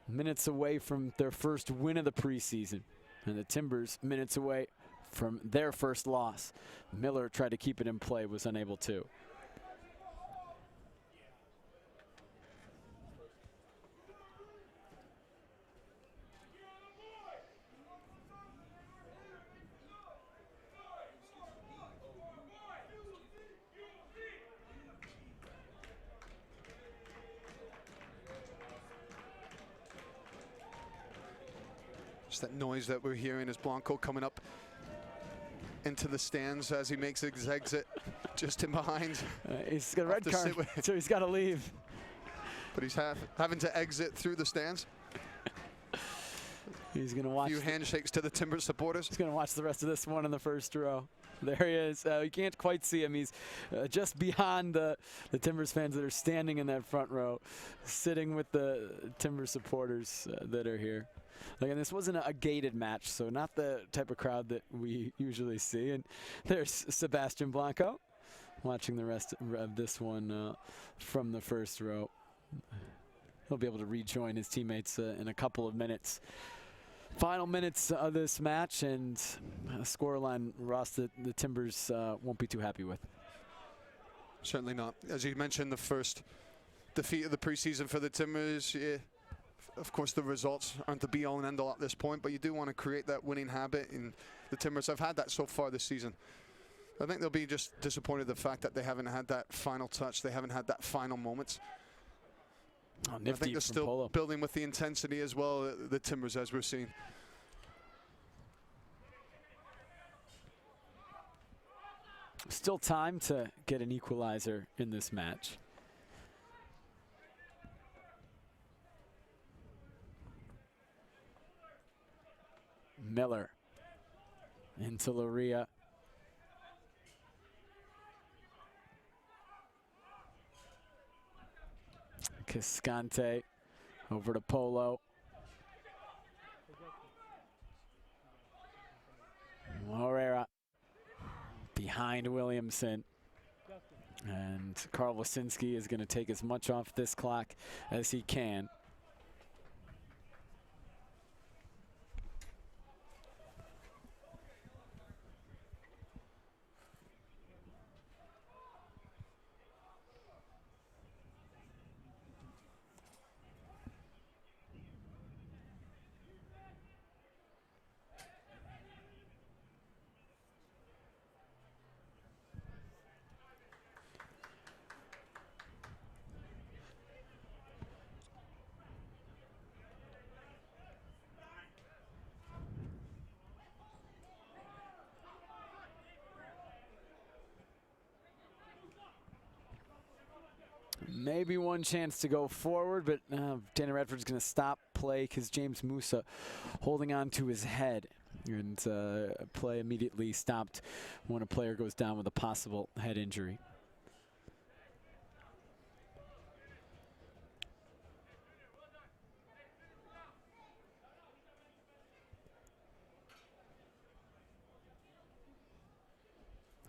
Speaker 1: minutes away from their first win of the preseason. And the Timbers minutes away from their first loss. Miller tried to keep it in play, was unable to.
Speaker 2: Just that noise that we're hearing is Blanco coming up into the stands as he makes his exit just in behind.
Speaker 1: He's got a red card, so he's got to leave.
Speaker 2: But he's having to exit through the stands.
Speaker 1: He's going to watch.
Speaker 2: A few handshakes to the Timbers supporters.
Speaker 1: He's going to watch the rest of this one in the first row. There he is. You can't quite see him. He's just behind the Timbers fans that are standing in that front row, sitting with the Timbers supporters that are here. Again, this wasn't a gated match, so not the type of crowd that we usually see. And there's Sebastian Blanco watching the rest of this one from the first row. He'll be able to rejoin his teammates in a couple of minutes. Final minutes of this match, and a scoreline, Ross, that the Timbers won't be too happy with.
Speaker 2: Certainly not. As you mentioned, the first defeat of the preseason for the Timbers. Yeah, of course, the results aren't the be-all and end-all at this point, but you do want to create that winning habit, and the Timbers have had that so far this season. I think they'll be just disappointed the fact that they haven't had that final touch. They haven't had that final moment.
Speaker 1: Oh,
Speaker 2: I think they're still building with the intensity as well, the Timbers, as we're seeing.
Speaker 1: Still time to get an equalizer in this match. Miller into Luria. Cascante over to Polo. Moreira behind Williamson. And Carl Wasinski is going to take as much off this clock as he can. Maybe one chance to go forward, but Danny Redford's going to stop play because James Musa holding on to his head. And play immediately stopped when a player goes down with a possible head injury.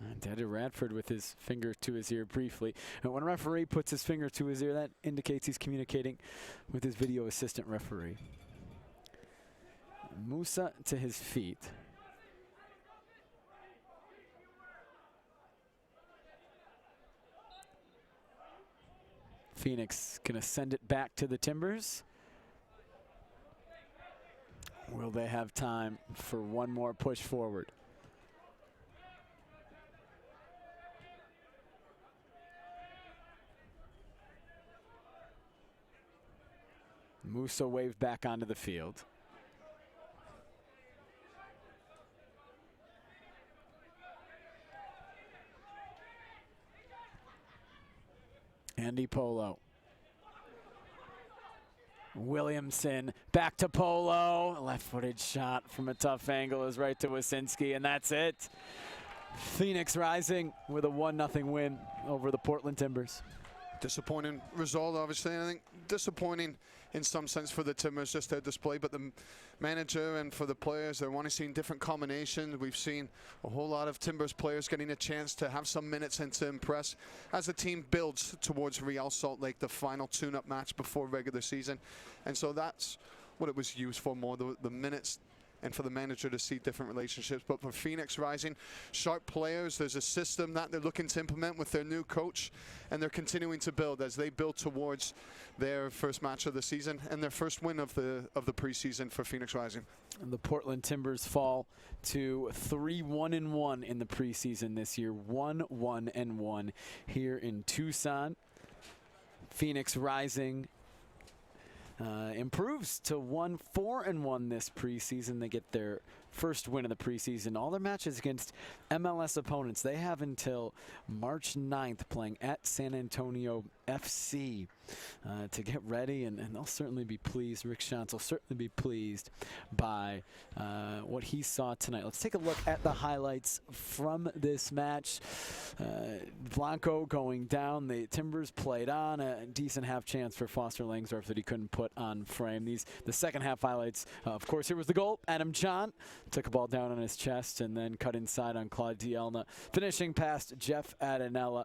Speaker 1: And Teddy Radford with his finger to his ear briefly. And when a referee puts his finger to his ear, that indicates he's communicating with his video assistant referee. Musa to his feet. Phoenix gonna send it back to the Timbers. Will they have time for one more push forward? Musa waved back onto the field. Andy Polo. Williamson back to Polo. Left-footed shot from a tough angle is right to Wasinski, and that's it. Phoenix Rising with a 1-0 win over the Portland Timbers.
Speaker 2: Disappointing result, obviously. I think disappointing in some sense for the Timbers, just their display, but the manager and for the players, they want to see different combinations. We've seen a whole lot of Timbers players getting a chance to have some minutes and to impress as the team builds towards Real Salt Lake, the final tune-up match before regular season. And so that's what it was used for more, the minutes, and for the manager to see different relationships. But for Phoenix Rising, sharp players, there's a system that they're looking to implement with their new coach, and they're continuing to build as they build towards their first match of the season and their first win of the preseason for Phoenix Rising.
Speaker 1: And the Portland Timbers fall to 3-1-1 in the preseason this year, 1-1-1 here in Tucson. Phoenix Rising improves to 1-4-1 this preseason. They get their first win of the preseason. All their matches against MLS opponents, they have until March 9th playing at San Antonio FC to get ready, and they'll certainly be pleased. Rick Shantz will certainly be pleased by what he saw tonight. Let's take a look at the highlights from this match. Blanco going down. The Timbers played on. A decent half chance for Foster Langsdorff that he couldn't put on frame. The second half highlights, of course, here was the goal. Adam John took a ball down on his chest and then cut inside on Claude Dielna, finishing past Jeff Adanella.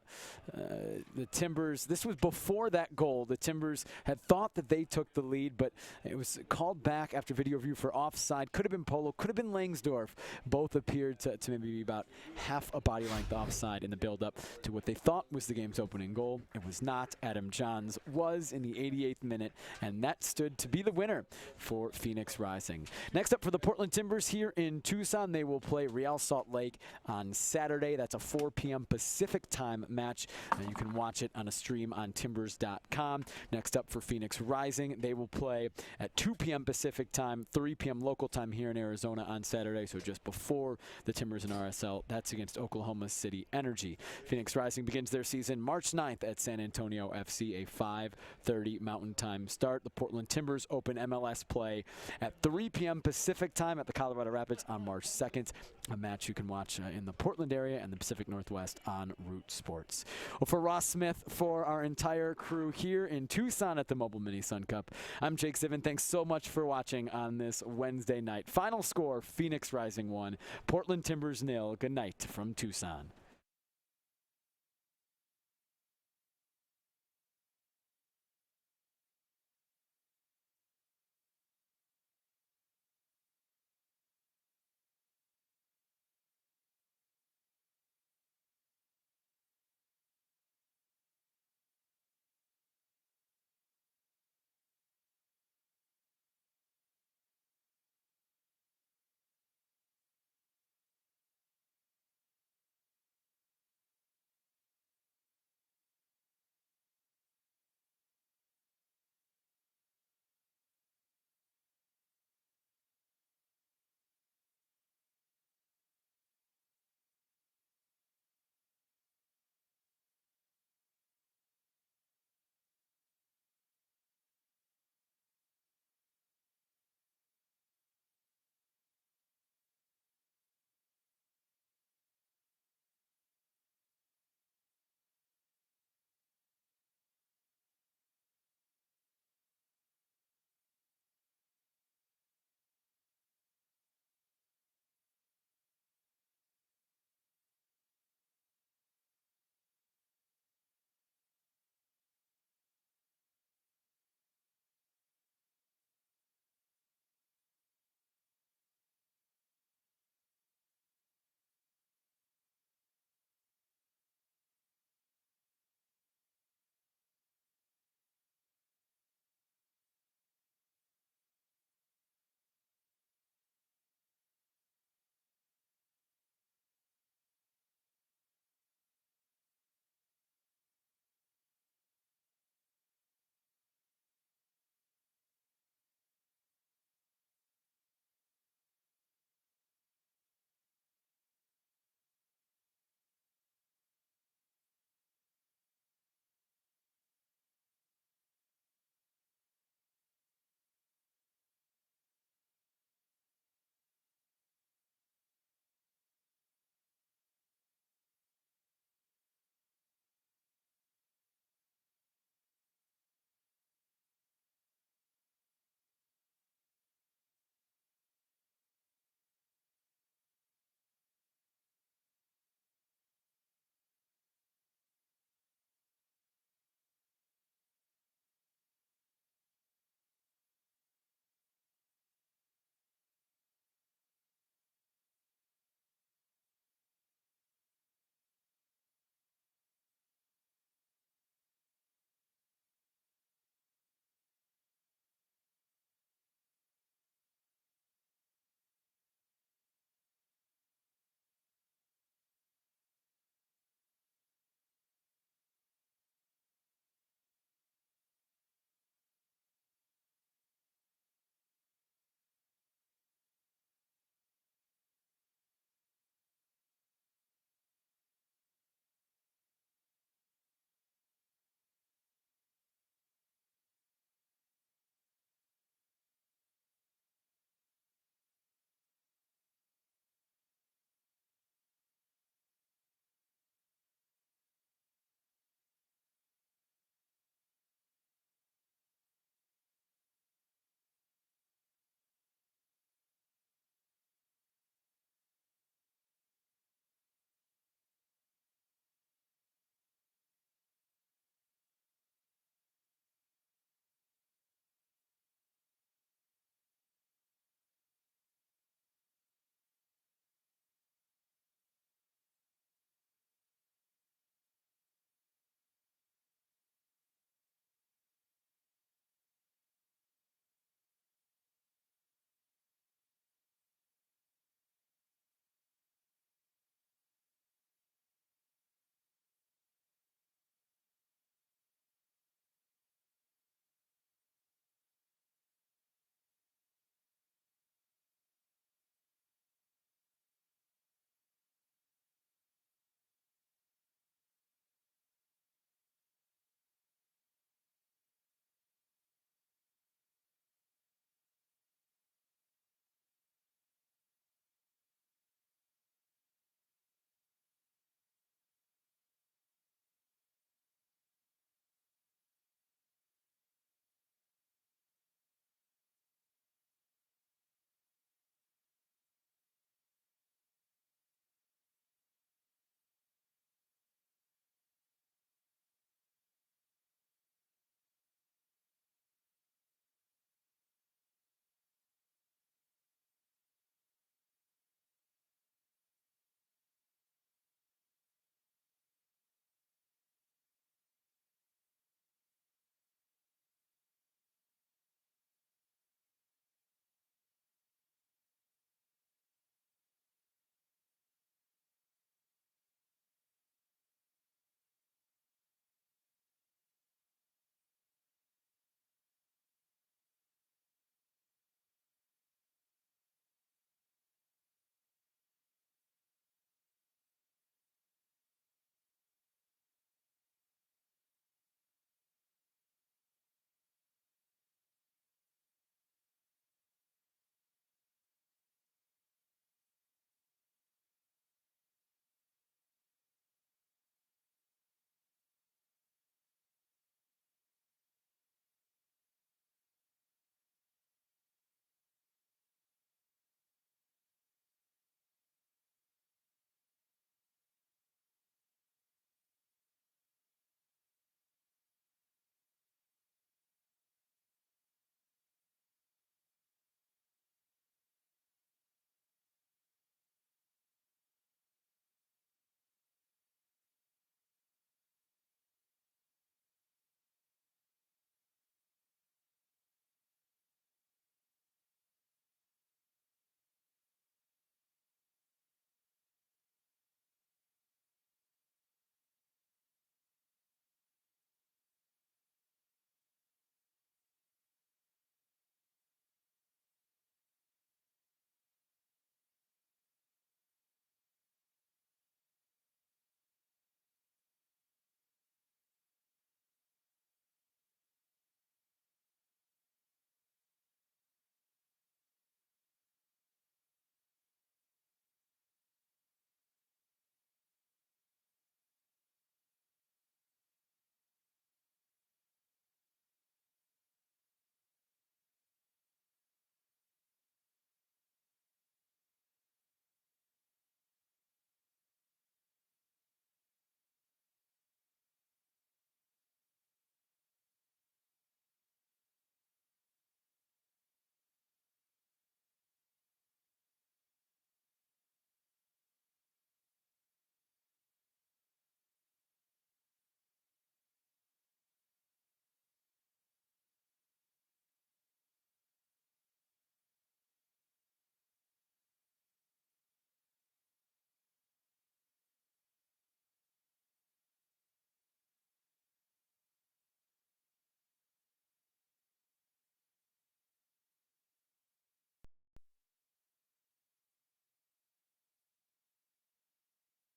Speaker 1: The Timbers, this was before that goal. The Timbers had thought that they took the lead, but it was called back after video review for offside. Could have been Polo, could have been Langsdorff. Both appeared to maybe be about half a body length offside in the build-up to what they thought was the game's opening goal. It was not. Adam Johns was in the 88th minute, and that stood to be the winner for Phoenix Rising. Next up for the Portland Timbers here in Tucson, they will play Real Salt Lake on Saturday. That's a 4 p.m. Pacific time match. You can watch it on a stream on timbers.com. Next up for Phoenix Rising, they will play at 2 p.m. Pacific time, 3 p.m. local time here in Arizona on Saturday, so just before the Timbers and RSL. That's against Oklahoma City Energy. Phoenix Rising begins their season March 9th at San Antonio FC, a 5:30 Mountain Time start. The Portland Timbers open MLS play at 3 p.m. Pacific time at the Colorado Rapids on March 2nd, a match you can watch in the Portland area and the Pacific Northwest on Root Sports. Well, for Ross Smith, for our entire crew here in Tucson at the Mobile Mini Sun Cup, I'm Jake Ziven. Thanks so much for watching on this Wednesday night. Final score, Phoenix Rising 1, Portland Timbers 0. Good night from Tucson.